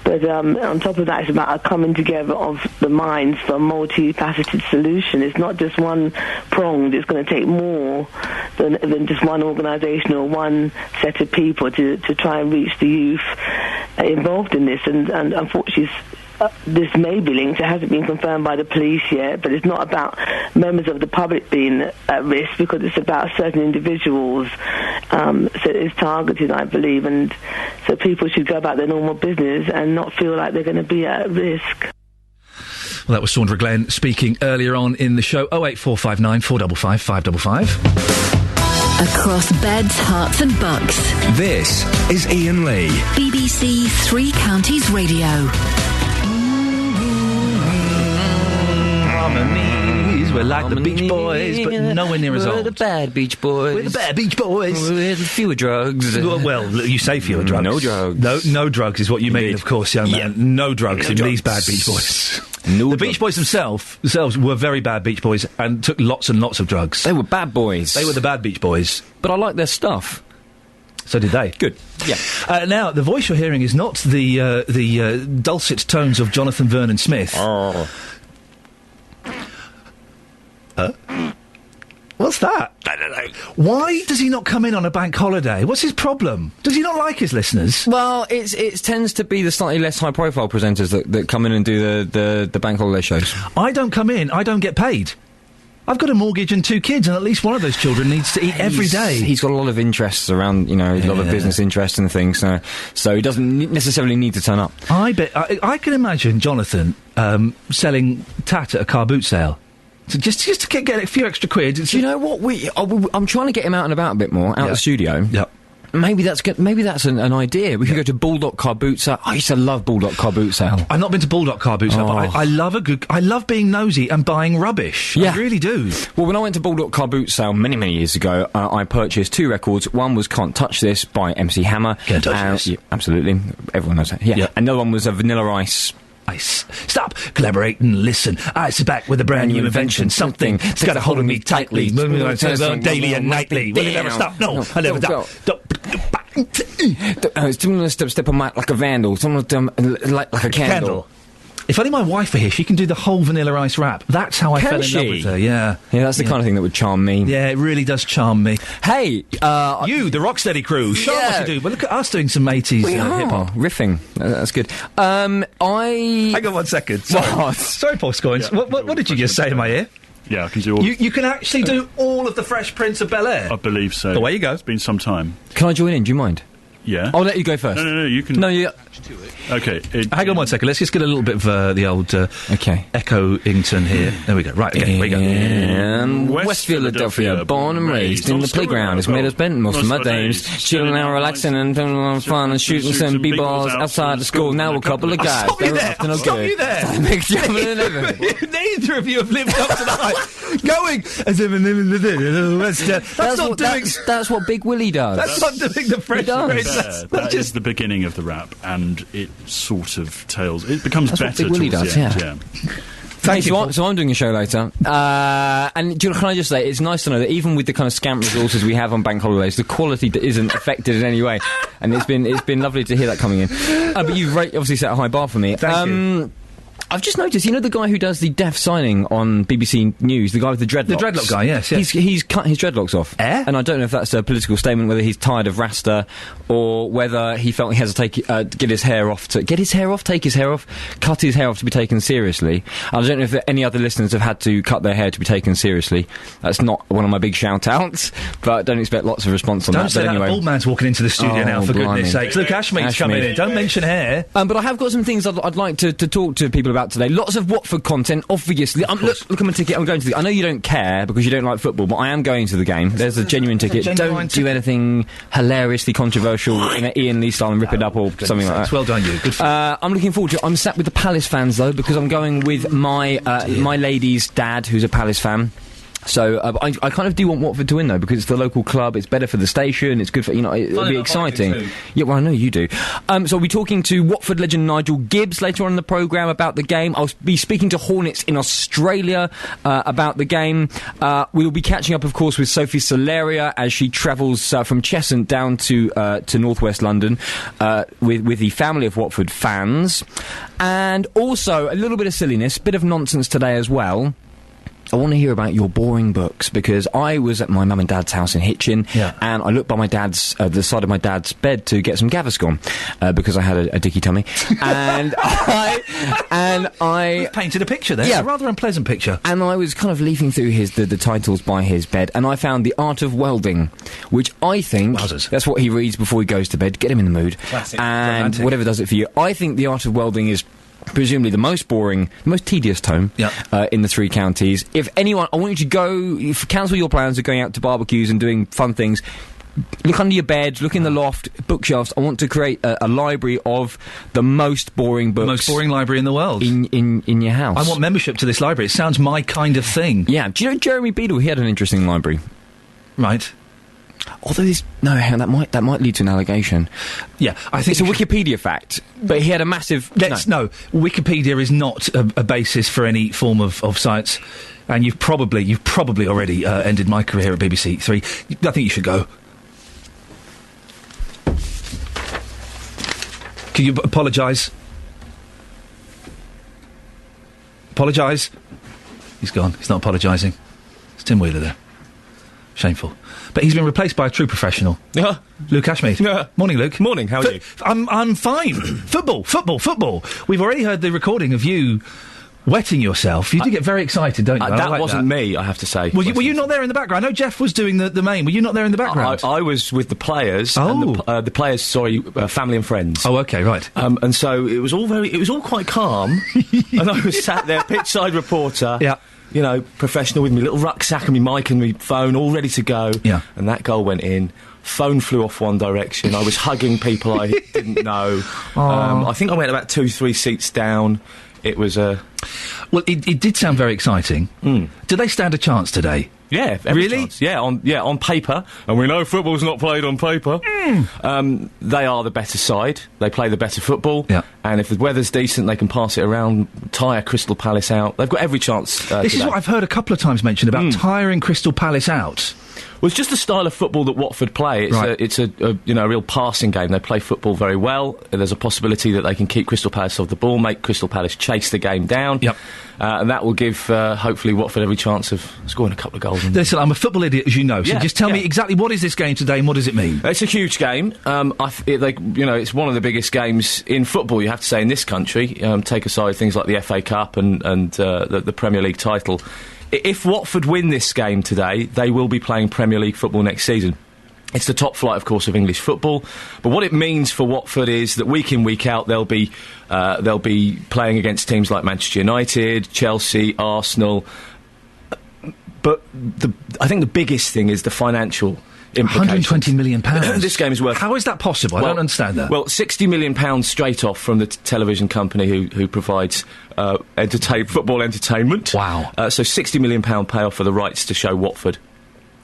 S16: But on top of that, it's about a coming together of the minds for a multifaceted solution. It's not just one-pronged. It's going to take more than just one organisation or one set of people to try and reach the youth involved in this. And unfortunately, this may be linked. It hasn't been confirmed by the police yet, but it's not about members of the public being at risk, because it's about certain individuals. So it's targeted, I believe, and so people should go about their normal business and not feel like they're going to be at risk.
S1: Well, that was Saundra Glenn speaking earlier on in the show. 08459 455 555.
S2: Across beds, hearts and bucks.
S3: This is Iain Lee.
S2: BBC Three Counties Radio.
S1: We're like the Beach Boys, but nowhere near as old.
S21: We're the bad Beach Boys.
S1: We're the bad Beach Boys.
S21: With fewer drugs.
S1: Well, you say fewer drugs.
S21: No drugs.
S1: No drugs is what you mean, of course, young man. No drugs in these bad Beach Boys. The Beach Boys themselves were very bad Beach Boys and took lots and lots of drugs.
S21: They were bad boys.
S1: They were the bad Beach Boys.
S21: But I like their stuff.
S1: So did they.
S21: Good. Yeah.
S1: Now, the voice you're hearing is not the dulcet tones of Jonathan Vernon Smith.
S21: Oh.
S1: What's that?
S21: I don't know.
S1: Why does he not come in on a bank holiday? What's his problem? Does he not like his listeners?
S21: Well, it tends to be the slightly less high-profile presenters that come in and do the bank holiday shows.
S1: I don't come in. I don't get paid. I've got a mortgage and 2 kids, and at least one of those children needs to eat every day.
S21: He's got a lot of interests around, a lot of business interests and things, so he doesn't necessarily need to turn up.
S1: I bet I can imagine Jonathan selling tat at a car boot sale. So just to get a few extra quid.
S21: Do you know what I'm trying to get him out and about a bit more, out of the studio.
S1: Yep.
S21: Maybe that's an idea. We could go to Bulldog Car Boot Sale. I used to love Bulldog Car Boot Sale.
S1: I've not been to Bulldog Car Boot Sale, but I love being nosy and buying rubbish.
S21: Yeah.
S1: I really do.
S21: Well, when I went to Bulldog Car Boot Sale many years ago, I purchased 2 records. One was Can't Touch This by MC Hammer.
S1: Can't Touch This.
S21: Yeah, absolutely. Everyone knows that. Yeah.
S1: Yep.
S21: Another one was a Vanilla Ice.
S1: Stop, collaborate and listen. Ice back with a brand new invention. Something that's got a hold of me tightly. Moving on daily and nightly. Will it ever stop? No, I never stop.
S21: Someone step on my like a vandal. Someone like a candle.
S1: If only my wife were here, she can do the whole Vanilla Ice rap. That's how I fell in love with her, yeah.
S21: Yeah, that's the kind of thing that would charm me.
S1: Yeah, it really does charm me.
S21: Hey,
S1: you, the Rocksteady crew, show them what to do. But look at us doing some 80s hip-hop.
S21: Riffing. That's good.
S1: Hang on 1 second. Sorry.
S21: What?
S1: Sorry, Paul Scoins. Yeah, what did you just say in my ear?
S4: Yeah, I can do all...
S1: You can actually do all of the Fresh Prince of Bel-Air?
S4: I believe so.
S1: Away you go.
S4: It's been some time.
S21: Can I join in? Do you mind?
S4: Yeah.
S21: I'll let you go first.
S4: No, you can...
S21: No, you...
S4: Okay.
S1: Hang on 1 second. Let's just get a little bit of the old echo-ington here. There we go. Right, okay, here we go.
S21: And West Philadelphia, born and raised in the playground. It's made us spend most of my days chilling and relaxing and having fun and shooting some b-balls outside the school. Now a couple of guys.
S1: Stop you there! Neither of you have lived up to the hype. Going as if...
S21: That's what Big Willie does.
S1: That's not doing the Fresh Prince.
S4: That is the beginning of the rap, and it sort of tails. It becomes
S21: That's
S4: better.
S21: What Big Willie does, yeah.
S1: Thank you.
S21: So I'm doing a show later. And can I just say, it's nice to know that even with the kind of scant resources we have on bank holidays, the quality isn't affected in any way. And it's been lovely to hear that coming in. But you've obviously set a high bar for me.
S1: Thank you.
S21: I've just noticed, you know the guy who does the deaf signing on BBC News, the guy with the dreadlocks?
S1: The dreadlock guy, yes.
S21: He's cut his dreadlocks off. And I don't know if that's a political statement, whether he's tired of Rasta, or whether he felt he has to get his hair off, cut his hair off to be taken seriously. I don't know if any other listeners have had to cut their hair to be taken seriously. That's not one of my big shout-outs, but don't expect lots of response on that.
S1: Don't say that,
S21: anyway.
S1: A bald man's walking into the studio now, for goodness sakes. Look, Ashmead's coming in. Don't mention hair.
S21: But I have got some things I'd like to talk to people about today. Lots of Watford content, obviously. Look at my ticket. I'm going to I know you don't care because you don't like football, but I am going to the game. There's a genuine ticket. Don't do anything hilariously controversial in an Iain Lee style and rip it up or something like that.
S1: Well done, you. Good.
S21: I'm looking forward to it. I'm sat with the Palace fans though, because I'm going with my lady's dad, who's a Palace fan. So I kind of do want Watford to win though, because it's the local club. It's better for the station. It's good for it'll be exciting. Yeah, well I know you do. So I'll be talking to Watford legend Nigel Gibbs later on in the programme about the game. I'll be speaking to Hornets in Australia about the game. We'll be catching up, of course, with Sophie Solaria as she travels from Cheshunt down to northwest London with the family of Watford fans, and also a little bit of silliness, bit of nonsense today as well. I want to hear about your boring books, because I was at my mum and dad's house in Hitchin, and I looked by the side of my dad's bed to get some Gaviscon, because I had a dicky tummy, and I
S1: You've painted a picture there. Yeah, a rather unpleasant picture.
S21: And I was kind of leafing through the titles by his bed, and I found The Art of Welding, which I think that's what he reads before he goes to bed. Get him in the mood. Classic. And romantic. Whatever does it for you. I think The Art of Welding is presumably the most boring, the most tedious tome in the three counties. If anyone, I want you to cancel your plans of going out to barbecues and doing fun things. Look under your bed, look in the loft, bookshelves. I want to create a library of the most boring books.
S1: The most boring library in the world.
S21: In your house.
S1: I want membership to this library. It sounds my kind of thing.
S21: Yeah. Do you know Jeremy Beadle? He had an interesting library.
S1: Right.
S21: Although that might lead to an allegation.
S1: Yeah, I think
S21: it's a Wikipedia fact, but he had a massive.
S1: No, Wikipedia is not a basis for any form of science, and you've probably already ended my career at BBC Three. I think you should go. Can you apologise? Apologise? He's gone. He's not apologising. It's Tim Wheeler there. Shameful. But he's been replaced by a true professional.
S5: Yeah.
S1: Luke Ashmead.
S5: Yeah.
S1: Morning, Luke.
S5: Morning, how are you?
S1: I'm fine. Football. We've already heard the recording of you wetting yourself. You do get very excited, don't you?
S5: That wasn't me, I have to say.
S1: Were you not there in the background? I know Jeff was doing the main. Were you not there in the background?
S5: I was with the players.
S1: Oh.
S5: And the players, family and friends.
S1: Oh, okay, right.
S5: And so it was all quite calm. And I was sat there, pitchside reporter.
S1: Yeah.
S5: You know, professional with me little rucksack and my mic and my phone all ready to go.
S1: Yeah.
S5: And that goal went in. Phone flew off one direction. I was hugging people I didn't know. I think I went about 2-3 seats down. It was a...
S1: Well, it did sound very exciting.
S5: Mm.
S1: Did they stand a chance today?
S5: Yeah,
S1: really?
S5: Chance. Yeah, on paper, and we know football's not played on paper. They are the better side. They play the better football.
S1: Yeah.
S5: And if the weather's decent, they can pass it around, tire Crystal Palace out. They've got every chance.
S1: This is what I've heard a couple of times mentioned about tiring Crystal Palace out.
S5: Well, it's just the style of football that Watford play. It's a real passing game. They play football very well. There's a possibility that they can keep Crystal Palace off the ball, make Crystal Palace chase the game down.
S1: Yep.
S5: And that will give, hopefully, Watford every chance of scoring a couple of goals.
S1: Listen, I'm a football idiot, as you know, so just tell me exactly what is this game today and what does it mean?
S5: It's a huge game. It's one of the biggest games in football, you have to say, in this country. Take aside things like the FA Cup and the Premier League title. If Watford win this game today, they will be playing Premier League football next season. It's the top flight, of course, of English football. But what it means for Watford is that week in, week out, they'll be playing against teams like Manchester United, Chelsea, Arsenal. But I think the biggest thing is the financial implications.
S1: £120 million.
S5: This game is worth...
S1: How is that possible? I don't understand that.
S5: Well, £60 million straight off from the television company who provides football entertainment.
S1: Wow.
S5: So £60 million payoff for the rights to show Watford.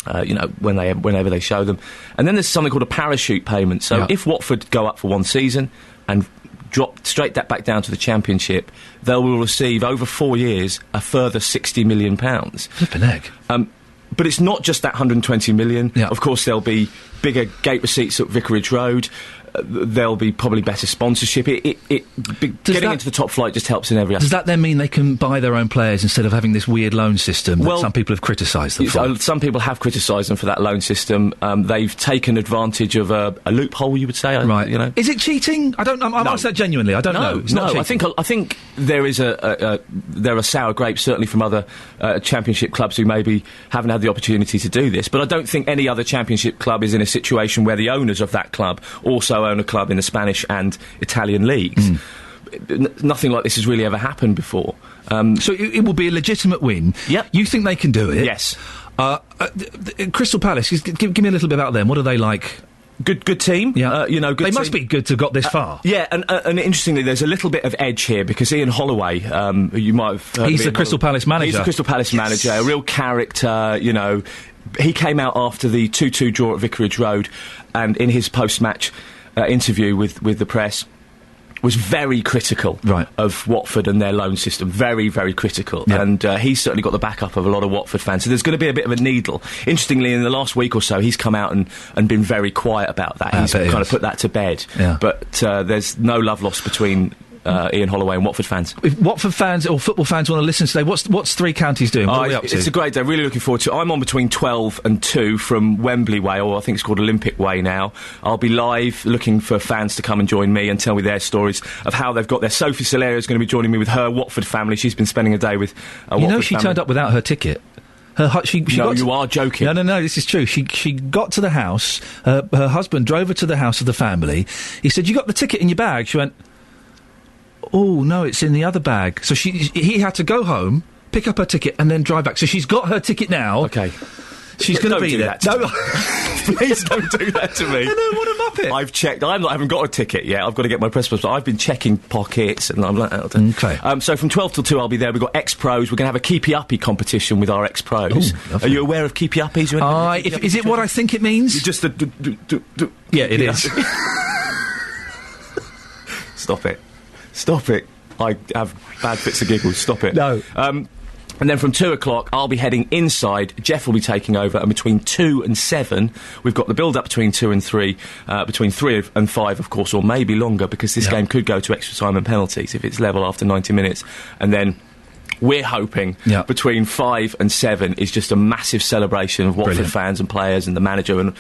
S5: Whenever they show them. And then there's something called a parachute payment. So if Watford go up for one season and drop straight that back down to the Championship, they will receive over 4 years a further £60 million.
S1: Flippin' egg.
S5: But it's not just that 120 million.
S1: Yeah.
S5: Of course, there'll be bigger gate receipts at Vicarage Road. There'll be probably better sponsorship. Getting into the top flight just helps in every aspect.
S1: Does that then mean they can buy their own players instead of having this weird loan system that some people have criticised them for?
S5: Some people have criticised them for that loan system. They've taken advantage of a loophole, you would say.
S1: Right.
S5: You know.
S1: Is it cheating? I'm asking that genuinely. I don't know. It's not cheating.
S5: I think there is there are sour grapes certainly from other Championship clubs who maybe haven't had the opportunity to do this. But I don't think any other Championship club is in a situation where the owners of that club also own a club in the Spanish and Italian leagues. Nothing like this has really ever happened before.
S1: So it will be a legitimate win.
S5: Yep.
S1: You think they can do it?
S5: Yes.
S1: Crystal Palace, give me a little bit about them. What are they like?
S5: Good team.
S1: Yeah.
S5: Good
S1: they
S5: team.
S1: must be good to have got this far.
S5: Yeah, and interestingly, there's a little bit of edge here because Ian Holloway, who you might have heard
S1: He's
S5: of
S1: the
S5: Ian
S1: Crystal Palace manager.
S5: He's the Crystal Palace manager, a real character, He came out after the 2-2 draw at Vicarage Road, and in his post-match interview with the press, was very critical of Watford and their loan system. Very, very critical.
S1: Yeah.
S5: And he's certainly got the backup of a lot of Watford fans. So there's going to be a bit of a needle. Interestingly, in the last week or so, he's come out and been very quiet about that. He's kind of put that to bed.
S1: Yeah.
S5: But there's no love lost between Ian Holloway and Watford fans.
S1: If Watford fans or football fans want to listen today, what's Three Counties doing? What are we up to?
S5: It's a great day. Really looking forward to it. I'm on between 12 and 2 from Wembley Way, or I think it's called Olympic Way now. I'll be live looking for fans to come and join me and tell me their stories of how they've got there. Sophie Solerio is going to be joining me with her Watford family. She's been spending a day with Watford
S1: she
S5: family.
S1: turned up without her ticket.
S5: You are joking.
S1: No, this is true. She got to the house, her husband drove her to the house of the family. He said, "You got the ticket in your bag?" She went, "Oh, no, it's in the other bag." So he had to go home, pick up her ticket, and then drive back. So she's got her ticket now.
S5: Okay.
S1: She's going to be there.
S5: No, please don't do that to me.
S1: No, what a muppet.
S5: I've checked. I haven't got a ticket yet. I've got to get my press pass. But I've been checking pockets, and I'm like,
S1: okay.
S5: So from 12 till 2, I'll be there. We've got ex-pros. We're going to have a keepy-uppy competition with our ex-pros.
S1: Ooh,
S5: are you aware of keepy-uppies?
S1: Is it what I think it means?
S5: Just the...
S1: Yeah, it is.
S5: Stop it. Stop it. I have bad fits of giggles. Stop it.
S1: No.
S5: And then from 2 o'clock, I'll be heading inside. Jeff will be taking over, and between 2 and 7, we've got the build-up between 2 and 3, between 3 and 5, of course, or maybe longer, because this game could go to extra time and penalties if it's level after 90 minutes. And then we're hoping between 5 and 7 is just a massive celebration of Watford fans and players and the manager. And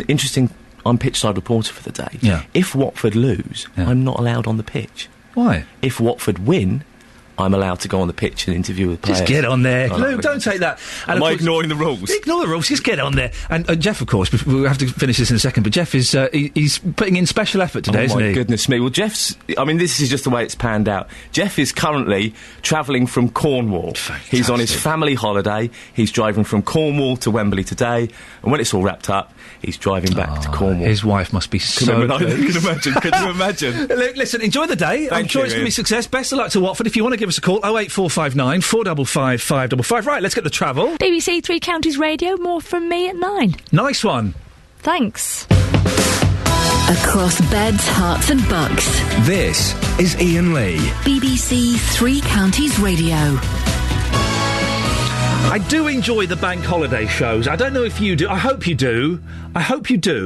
S5: interesting, I'm pitch-side reporter for the day.
S1: Yeah.
S5: If Watford lose, I'm not allowed on the pitch.
S1: Why?
S5: If Watford win, I'm allowed to go on the pitch and interview with players.
S1: Just get on there. Luke, don't take that.
S5: Am I ignoring the rules?
S1: Ignore the rules, just get on there. And Jeff, of course, we'll have to finish this in a second, but Jeff is he's putting in special effort today, isn't he?
S5: Oh, my goodness me. Well, this is just the way it's panned out. Jeff is currently travelling from Cornwall.
S1: Fantastic.
S5: He's on his family holiday. He's driving from Cornwall to Wembley today, and when it's all wrapped up, he's driving back to Cornwall.
S1: His wife must be so
S5: Can you imagine?
S1: Look, listen, enjoy the day. I'm sure it's going to be a success. Best of luck to Watford. If you want to give us a call, 08459 455 555. Right, let's get the travel.
S13: BBC Three Counties Radio, more from me at 9.
S1: Nice one.
S13: Thanks.
S2: Across beds, hearts and bucks.
S3: This is Iain Lee.
S2: BBC Three Counties Radio.
S1: I do enjoy the bank holiday shows. I don't know if you do. I hope you do.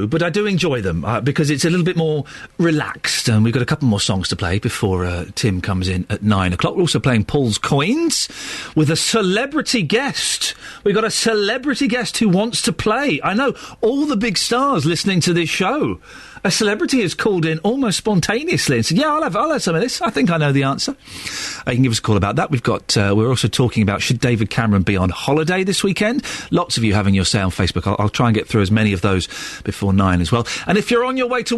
S1: But I do enjoy them because it's a little bit more relaxed. And we've got a couple more songs to play before Tim comes in at 9 o'clock. We're also playing Paul's Coins with a celebrity guest. We've got a celebrity guest who wants to play. I know, all the big stars listening to this show. A celebrity has called in almost spontaneously and said, "Yeah, I'll have some of this. I think I know the answer." You can give us a call about that. We're also talking about, should David Cameron be on holiday this weekend? Lots of you having your say on Facebook. I'll try and get through as many of those before 9 as well. And if you're on your way to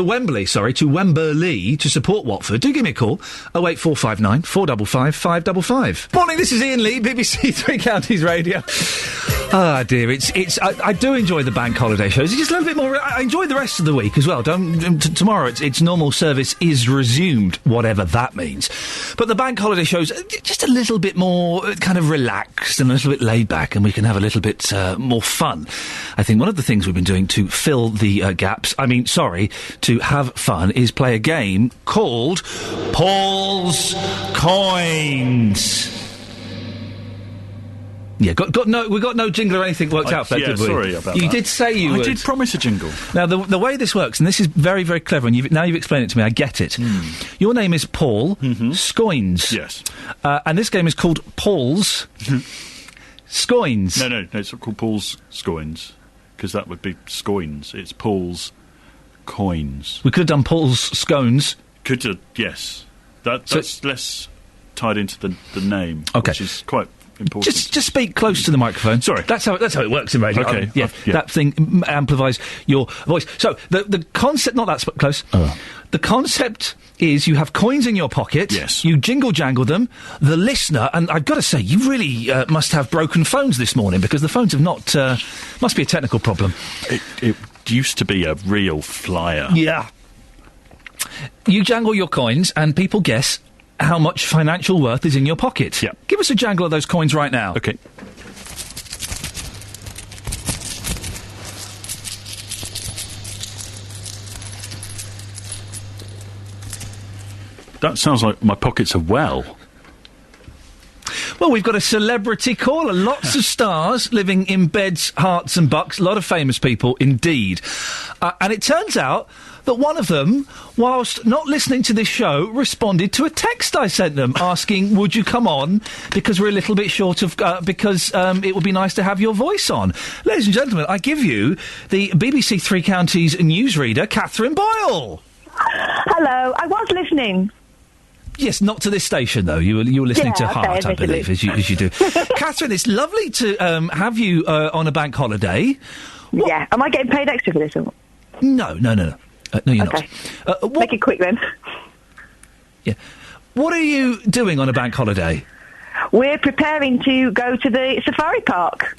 S1: Wembley to support Watford, do give me a call. 08459 455 555. Morning, this is Iain Lee, BBC Three Counties Radio. Ah, dear, I do enjoy the bank holiday shows. It's just a little bit more. I enjoy the rest of the week as well. Tomorrow, it's normal service is resumed, whatever that means. But the bank holiday shows just a little bit more kind of relaxed and a little bit laid back, and we can have a little bit more fun. I think one of the things we've been doing to fill the gaps, to have fun, is play a game called Paul's Coins. Yeah, we got no jingle or anything worked out for that, did we?
S4: Sorry about that.
S1: You did say you would.
S4: I did promise a jingle.
S1: Now, the way this works, and this is very, very clever, and you've explained it to me, I get it. Your name is Paul Scoins.
S4: Yes.
S1: And this game is called Paul's Scoins.
S4: No, it's called Paul's Scoins, because that would be Scoins. It's Paul's Coins.
S1: We could have done Paul's Scones.
S4: Could have, yes. That's less tied into the name,
S1: okay,
S4: which is quite important.
S1: Just speak close to the microphone.
S4: Sorry.
S1: That's how it works in radio.
S4: Okay.
S1: Yeah. That thing amplifies your voice. So the concept, not that close. The concept is you have coins in your pocket.
S4: Yes.
S1: You jingle jangle them. The listener, and I've got to say, you really must have broken phones this morning, because the phones have not. Must be a technical problem.
S4: It used to be a real flyer.
S1: Yeah. You jangle your coins, and people guess how much financial worth is in your pocket.
S4: Yeah.
S1: Give us a jangle of those coins right now.
S4: Okay. That sounds like my pockets are well.
S1: Well, we've got a celebrity caller. Lots of stars living in beds, hearts and bucks. A lot of famous people, indeed. And it turns out that one of them, whilst not listening to this show, responded to a text I sent them asking, would you come on, because we're a little bit short of, because it would be nice to have your voice on. Ladies and gentlemen, I give you the BBC Three Counties newsreader, Catherine Boyle.
S7: Hello, I was listening.
S1: Yes, not to this station, though. You were listening to Heart, I believe, as you do. Catherine, it's lovely to have you on a bank holiday.
S7: Yeah. Am I getting paid extra for this?
S1: No. No, you're
S7: okay.
S1: not.
S7: Make it quick, then.
S1: Yeah. What are you doing on a bank holiday?
S7: We're preparing to go to the safari park.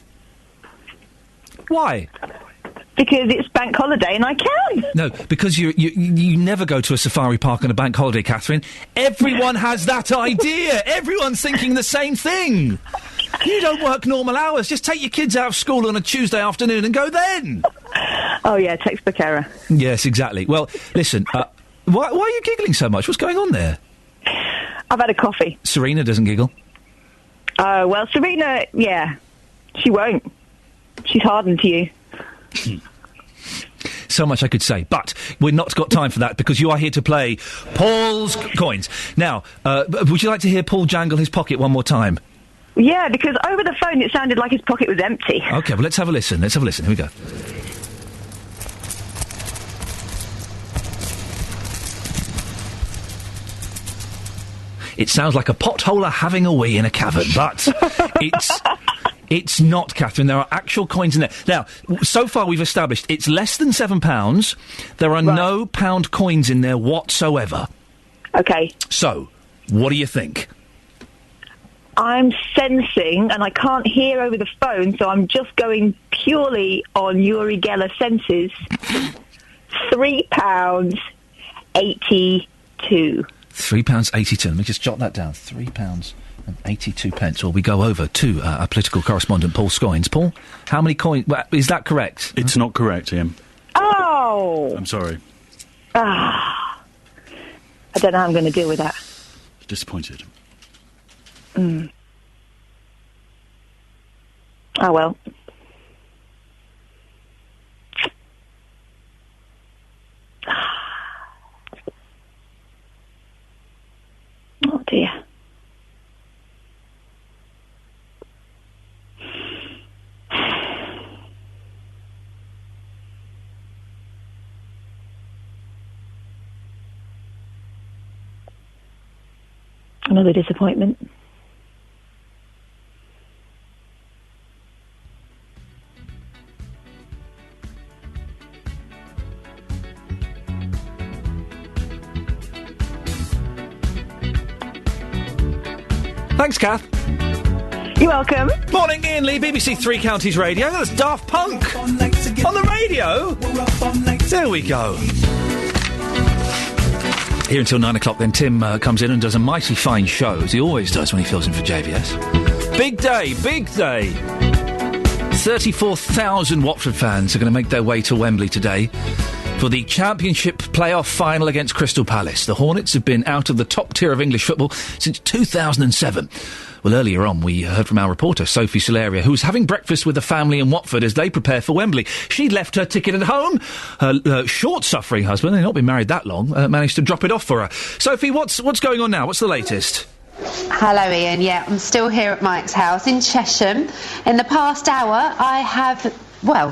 S1: Why?
S7: Because it's bank holiday and I can.
S1: No, because you never go to a safari park on a bank holiday, Catherine. Everyone has that idea. Everyone's thinking the same thing. You don't work normal hours. Just take your kids out of school on a Tuesday afternoon and go then.
S7: Oh, yeah, textbook error.
S1: Yes, exactly. Well, listen, why are you giggling so much? What's going on there?
S7: I've had a coffee.
S1: Serena doesn't giggle.
S7: Oh, well, Serena, yeah, she won't. She's hardened to you.
S1: So much I could say, but we've not got time for that because you are here to play Paul's Coins. Now, would you like to hear Paul jangle his pocket one more time?
S7: Yeah, because over the phone it sounded like his pocket was empty.
S1: OK, well, let's have a listen. Here we go. It sounds like a potholer having a wee in a cavern, but it's not, Catherine. There are actual coins in there. Now, so far we've established it's less than £7. There are no pound coins in there whatsoever.
S7: OK.
S1: So, what do you think?
S7: I'm sensing, and I can't hear over the phone, so I'm just going purely on Uri Geller senses, £3.82.
S1: £3.82. Let me just jot that down. £3.82. Well, we go over to our political correspondent, Paul Scoins. Paul, how many coins... Well, is that correct?
S4: It's not correct, Iain.
S7: Oh!
S4: I'm sorry.
S7: I don't know how I'm going to deal with that.
S4: Disappointed.
S7: Oh, well. Oh, dear. Another disappointment.
S1: Thanks, Kath.
S7: You're welcome.
S1: Morning, Iain Lee, BBC Three Counties Radio. That's Daft Punk on the radio. There we go. Here until 9 o'clock, then Tim comes in and does a mighty fine show, as he always does when he fills in for JVS. Big day, big day. 34,000 Watford fans are going to make their way to Wembley today for the Championship playoff final against Crystal Palace. The Hornets have been out of the top tier of English football since 2007. Well, earlier on, we heard from our reporter, Sophie Solaria, who was having breakfast with the family in Watford as they prepare for Wembley. She'd left her ticket at home. Her short-suffering husband, they've not been married that long, managed to drop it off for her. Sophie, what's going on now? What's the latest?
S18: Hello, Ian. Yeah, I'm still here at Mike's house in Chesham. In the past hour, I have,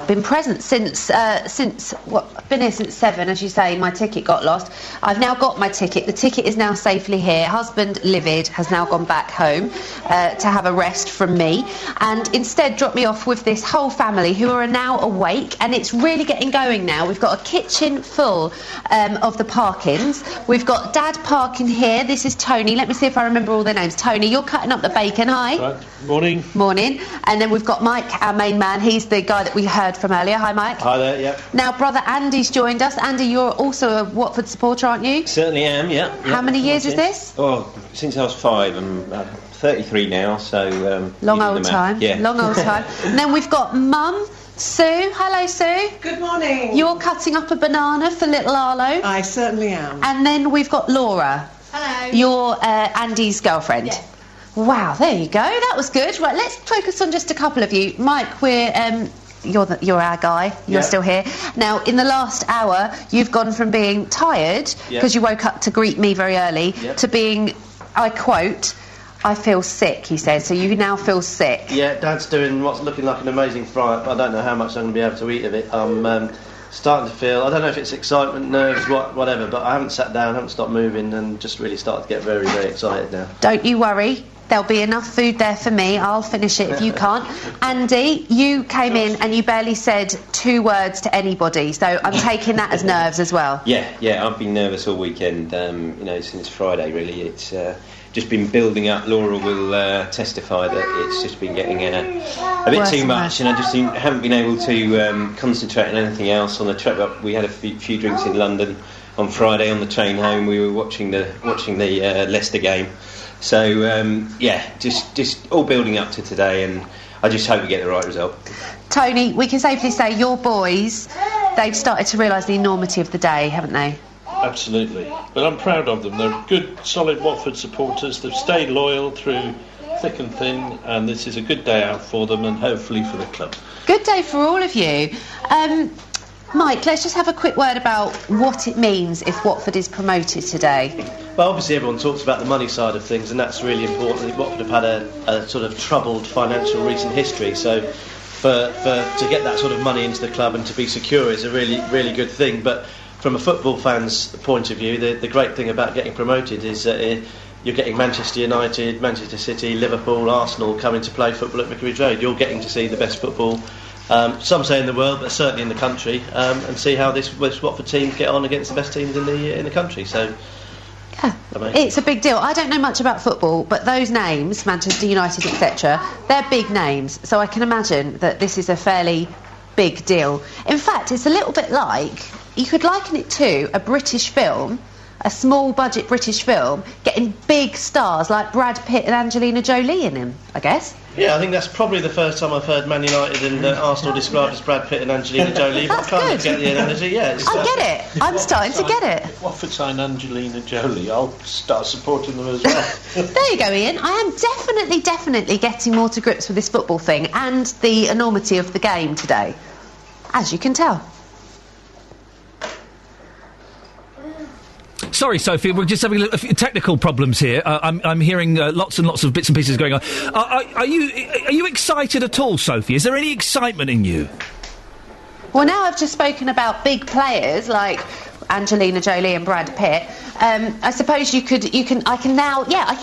S18: been present since I've been here since 7, as you say. My ticket got lost. I've now got my ticket. The ticket is now safely here. Husband, livid, has now gone back home to have a rest from me, and instead dropped me off with this whole family who are now awake, and it's really getting going now. We've got a kitchen full of the Parkins. We've got Dad parking here. This is Tony. Let me see if I remember all their names. Tony, you're cutting up the bacon. Hi.
S8: Right. Morning.
S18: Morning. And then we've got Mike, our main man. He's the guy that we heard from earlier. Hi, Mike.
S8: Hi there, yeah.
S18: Now, brother Andy's joined us. Andy, you're also a Watford supporter, aren't you?
S8: Certainly am, yeah.
S18: How many years is this?
S8: Oh, since I was 5. I'm 33 now, so...
S18: long old time.
S8: Yeah.
S18: Long old time. And then we've got Mum, Sue. Hello, Sue.
S22: Good morning.
S18: You're cutting up a banana for little Arlo.
S22: I certainly am.
S18: And then we've got Laura.
S22: Hello.
S18: You're Andy's girlfriend.
S22: Yes.
S18: Wow, there you go. That was good. Right, let's focus on just a couple of you. Mike, you're our guy. You're still here. Now, in the last hour, you've gone from being tired, because you woke up to greet me very early, to being, I quote, I feel sick, he says. So you now feel sick.
S19: Yeah, Dad's doing what's looking like an amazing fry, but I don't know how much I'm going to be able to eat of it. I'm starting to feel, I don't know if it's excitement, nerves, whatever, but I haven't sat down, haven't stopped moving, and just really started to get very, very excited now.
S18: Don't you worry. There'll be enough food there for me. I'll finish it if you can't. Andy, you came in and you barely said 2 words to anybody, so I'm taking that as nerves as well.
S8: Yeah, I've been nervous all weekend, since Friday, really. It's just been building up. Laura will testify that it's just been getting a bit too much, and I just haven't been able to concentrate on anything else. On the trip up, we had a few drinks in London on Friday. On the train home, we were watching the Leicester game. So, just all building up to today, and I just hope we get the right result.
S18: Tony, we can safely say your boys, they've started to realise the enormity of the day, haven't they?
S22: Absolutely. But I'm proud of them. They're good, solid Watford supporters. They've stayed loyal through thick and thin, and this is a good day out for them and hopefully for the club.
S18: Good day for all of you. Mike, let's just have a quick word about what it means if Watford is promoted today.
S19: Well, obviously everyone talks about the money side of things, and that's really important. Watford have had a sort of troubled financial recent history, so to get that sort of money into the club and to be secure is a really, really good thing. But from a football fan's point of view, the great thing about getting promoted is that you're getting Manchester United, Manchester City, Liverpool, Arsenal coming to play football at Vicarage Road. You're getting to see the best football, some say in the world, but certainly in the country, and see how this Watford team get on against the best teams in the country. So,
S18: yeah, it's a big deal. I don't know much about football, but those names, Manchester United, etc., they're big names. So I can imagine that this is a fairly big deal. In fact, it's a little bit like, you could liken it to a British film, a small budget British film, getting big stars like Brad Pitt and Angelina Jolie in him, I guess.
S19: Yeah, I think that's probably the first time I've heard Man United and Arsenal described as Brad Pitt and Angelina Jolie.
S18: That's
S19: but I kind
S18: good.
S19: of get the analogy, yeah.
S18: I get it. I'm starting to get it.
S22: If Watford sign Angelina Jolie, I'll start supporting them as well.
S18: There you go, Ian. I am definitely getting more to grips with this football thing and the enormity of the game today, as you can tell.
S1: Sorry, Sophie, we're just having a few technical problems here. I'm hearing lots and lots of bits and pieces going on. Are you excited at all, Sophie? Is there any excitement in you?
S18: Well, now I've just spoken about big players like Angelina Jolie and Brad Pitt. I suppose I can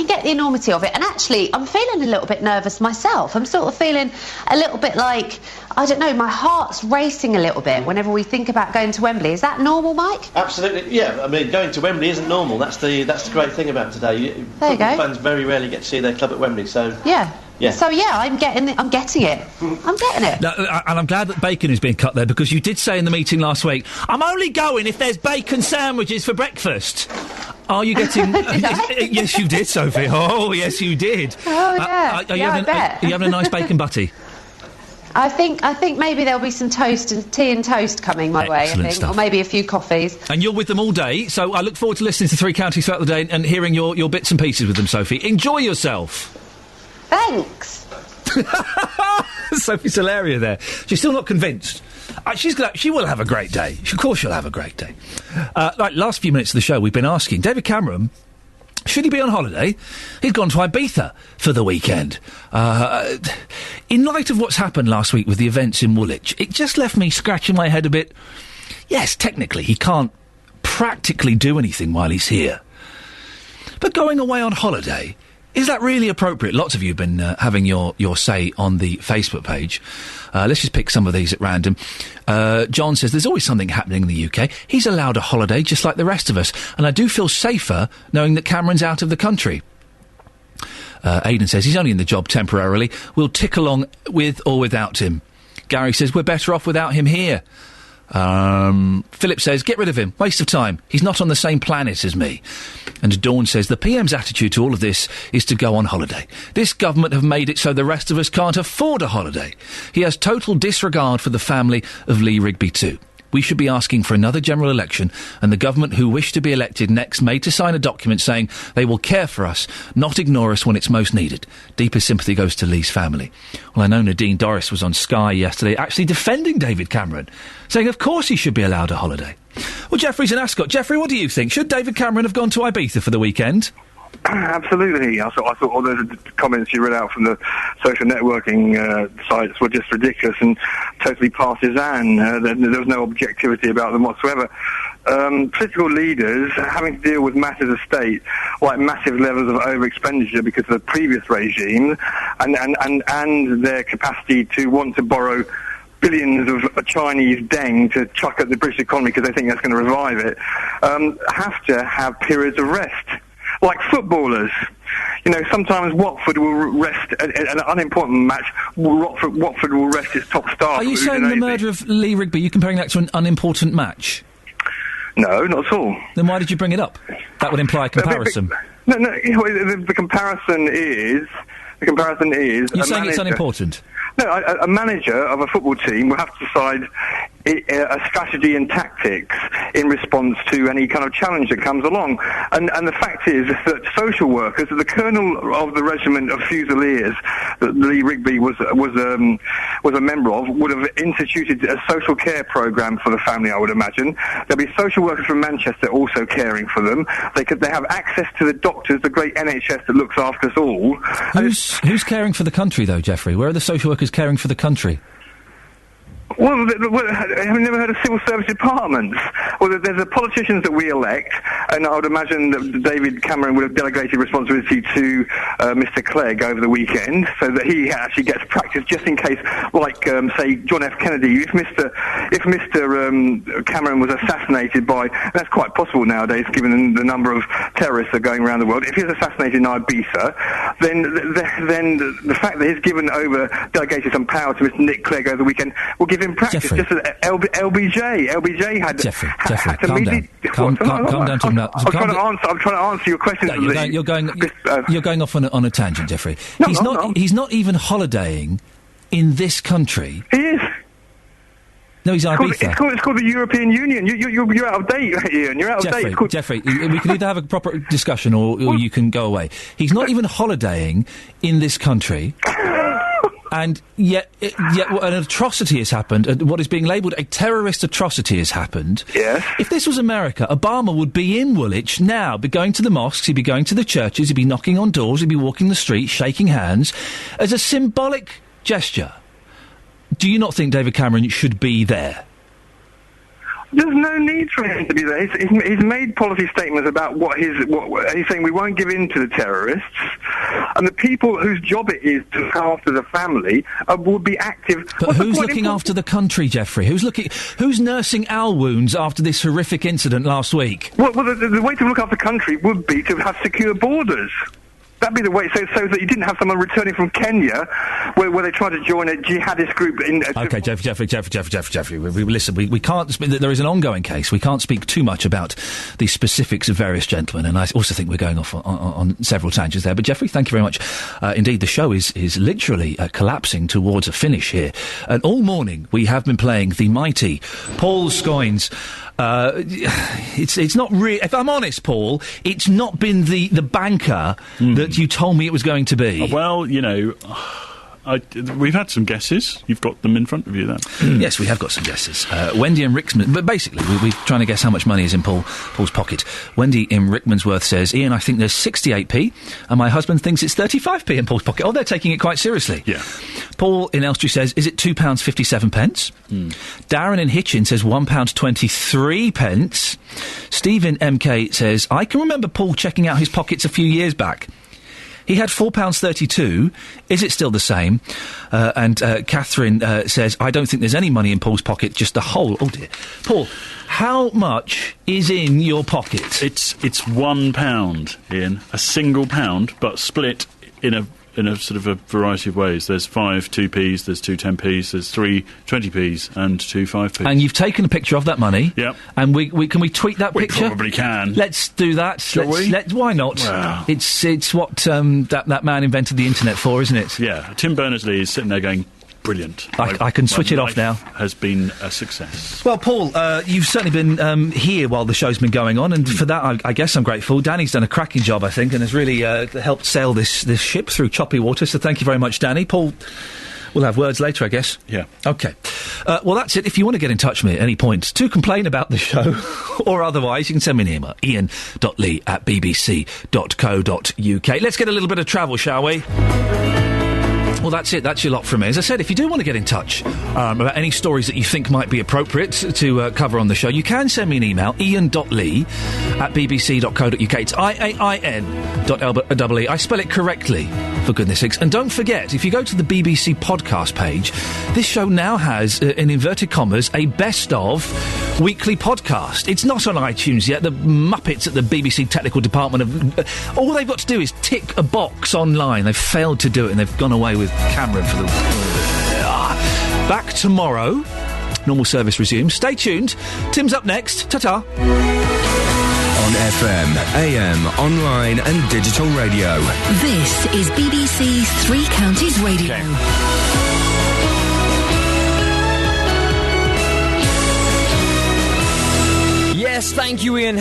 S18: get the enormity of it. And actually, I'm feeling a little bit nervous myself. I'm sort of feeling a little bit like, I don't know, my heart's racing a little bit whenever we think about going to Wembley. Is that normal, Mike?
S19: Absolutely, yeah. I mean, going to Wembley isn't normal. That's the great thing about today.
S18: There you go.
S19: Fans very rarely get to see their club at Wembley, so
S18: yeah.
S8: Yeah.
S18: So yeah, I'm getting it. I'm getting it.
S1: No, and I'm glad that bacon is being cut there, because you did say in the meeting last week, I'm only going if there's bacon sandwiches for breakfast. Are you getting... Yes, you did, Sophie. Oh, yes, you did.
S18: Oh yeah. I bet.
S1: Are you having a nice bacon butty?
S18: I think maybe there'll be some toast and tea and toast coming my way. I think,
S1: stuff.
S18: or maybe a few coffees.
S1: And you're with them all day, so I look forward to listening to Three Counties throughout the day and hearing your bits and pieces with them, Sophie. Enjoy yourself.
S18: Thanks.
S1: Sophie Solaria there. She's still not convinced. She will have a great day. Of course she'll have a great day. Last few minutes of the show, we've been asking David Cameron, should he be on holiday? He's gone to Ibiza for the weekend. In light of what's happened last week with the events in Woolwich, it just left me scratching my head a bit. Yes, technically, he can't practically do anything while he's here. But going away on holiday, is that really appropriate? Lots of you have been having your say on the Facebook page. Let's just pick some of these at random. John says, there's always something happening in the UK. He's allowed a holiday just like the rest of us, and I do feel safer knowing that Cameron's out of the country. Aidan says, he's only in the job temporarily. We'll tick along with or without him. Gary says, we're better off without him here. Philip says, get rid of him. Waste of time. He's not on the same planet as me. And Dawn says, the PM's attitude to all of this is to go on holiday. This government have made it so the rest of us can't afford a holiday. He has total disregard for the family of Lee Rigby too. We should be asking for another general election, and the government who wish to be elected next made to sign a document saying they will care for us, not ignore us when it's most needed. Deepest sympathy goes to Lee's family. Well, I know Nadine Dorris was on Sky yesterday actually defending David Cameron, saying of course he should be allowed a holiday. Well, Jeffrey's in Ascot. Jeffrey, what do you think? Should David Cameron have gone to Ibiza for the weekend?
S9: Absolutely. I thought all those comments you read out from the social networking sites were just ridiculous and totally partisan. There was no objectivity about them whatsoever. Political leaders having to deal with matters of state, like massive levels of over-expenditure because of the previous regime, and their capacity to want to borrow billions of Chinese deng to chuck at the British economy because they think that's going to revive it, have to have periods of rest. Like footballers, sometimes Watford will rest an unimportant match. Watford will rest its top star.
S1: Are you saying the murder of Lee Rigby, you're comparing that to an unimportant match?
S9: No, not at all.
S1: Then why did you bring it up? That would imply a comparison.
S9: No, the comparison is...
S1: You're saying it's unimportant?
S9: No, a manager of a football team will have to decide a strategy and tactics in response to any kind of challenge that comes along. And the fact is that social workers, the colonel of the regiment of Fusiliers that Lee Rigby was a member of, would have instituted a social care programme for the family, I would imagine. There'll be social workers from Manchester also caring for them. They have access to the doctors, the great NHS that looks after us all.
S1: Who's caring for the country, though, Jeffrey? Where are the social workers caring for the country?
S9: Well, have you never heard of civil service departments? Well, there's the politicians that we elect, and I would imagine that David Cameron would have delegated responsibility to Mr. Clegg over the weekend, so that he actually gets practice just in case, like, say, John F. Kennedy. If Mr. Cameron was assassinated by, that's quite possible nowadays, given the number of terrorists that are going around the world. If he's assassinated in Ibiza, then the fact that he's delegated some power to Mr. Nick Clegg over the weekend will give him practice.
S1: Jeffrey.
S9: Just as LBJ had
S1: Jeffrey,
S9: to
S1: calm down. Calm down.
S9: I'm trying to answer your questions.
S1: No, you're going off on a tangent, Jeffrey. He's not even holidaying in this country.
S9: He is.
S1: No, he's Ibiza.
S9: It's called the European Union. You're out of date, Ian. You're out of date.
S1: Jeffrey, we can either have a proper discussion or you can go away. He's not even holidaying in this country. And yet an atrocity has happened. What is being labelled a terrorist atrocity has happened.
S9: Yes.
S1: If this was America, Obama would be in Woolwich now, be going to the mosques, he'd be going to the churches, he'd be knocking on doors, he'd be walking the streets, shaking hands, as a symbolic gesture. Do you not think David Cameron should be there?
S9: There's no need for him to be there. He's made policy statements about what he's saying. We won't give in to the terrorists, and the people whose job it is to look after the family would be active.
S1: But who's looking after the country, Jeffrey? Who's nursing our wounds after this horrific incident last week?
S9: Well, the way to look after the country would be to have secure borders. That'd be the way, so that you didn't have someone returning from Kenya, where they tried to join a jihadist group in...
S1: OK, Jeffrey, listen, we can't... There is an ongoing case. We can't speak too much about the specifics of various gentlemen, and I also think we're going off on several tangents there. But, Jeffrey, thank you very much. Indeed, the show is literally collapsing towards a finish here. And all morning, we have been playing the mighty Paul Scoins. It's not really... If I'm honest, Paul, it's not been the banker that you told me it was going to be.
S4: Well, you know... we've had some guesses. You've got them in front of you, then.
S1: Yes, we have got some guesses. Wendy in Rickmansworth... But basically, we're trying to guess how much money is in Paul's pocket. Wendy in Rickmansworth says, Ian, I think there's 68p, and my husband thinks it's 35p in Paul's pocket. Oh, they're taking it quite seriously.
S4: Yeah.
S1: Paul in Elstree says, is it £2.57? Darren in Hitchin says £1.23. Steve in MK says, I can remember Paul checking out his pockets a few years back. He had £4.32. Is it still the same? And Catherine says, I don't think there's any money in Paul's pocket, just the whole... Oh, dear. Paul, how much is in your pocket?
S4: It's £1, Ian. A single pound, but split in a sort of a variety of ways. There's 5 2p's, there's 2 10p's, there's 3 20p's, and 2 5p's.
S1: And you've taken a picture of that money.
S4: Yep.
S1: And can we tweet that picture?
S4: We probably can.
S1: Let's do that.
S4: Shall we?
S1: Why not?
S4: Wow.
S1: It's what that man invented the internet for, isn't it?
S4: Yeah. Tim Berners-Lee is sitting there going, brilliant.
S1: I can switch it off now.
S4: Has been a success.
S1: Well, Paul, you've certainly been here while the show's been going on, and for that, I guess I'm grateful. Danny's done a cracking job, I think, and has really helped sail this ship through choppy water, so thank you very much, Danny. Paul, we'll have words later, I guess.
S4: Yeah.
S1: OK. Well, that's it. If you want to get in touch with me at any point to complain about the show or otherwise, you can send me an email, ian.lee@bbc.co.uk. Let's get a little bit of travel, shall we? Well, that's it. That's your lot from me. As I said, if you do want to get in touch about any stories that you think might be appropriate to cover on the show, you can send me an email, ian.lee@bbc.co.uk. It's IAIN.LE. I spell it correctly, for goodness sakes. And don't forget, if you go to the BBC podcast page, this show now has, in inverted commas, a best-of weekly podcast. It's not on iTunes yet. The Muppets at the BBC technical department have... all they've got to do is tick a box online. They've failed to do it, and they've gone away with Cameron for the... Back tomorrow. Normal service resumes. Stay tuned. Tim's up next. Ta-ta.
S3: On FM, AM, online and digital radio.
S2: This is BBC Three Counties Radio.
S21: Okay. Yes, thank you, Ian.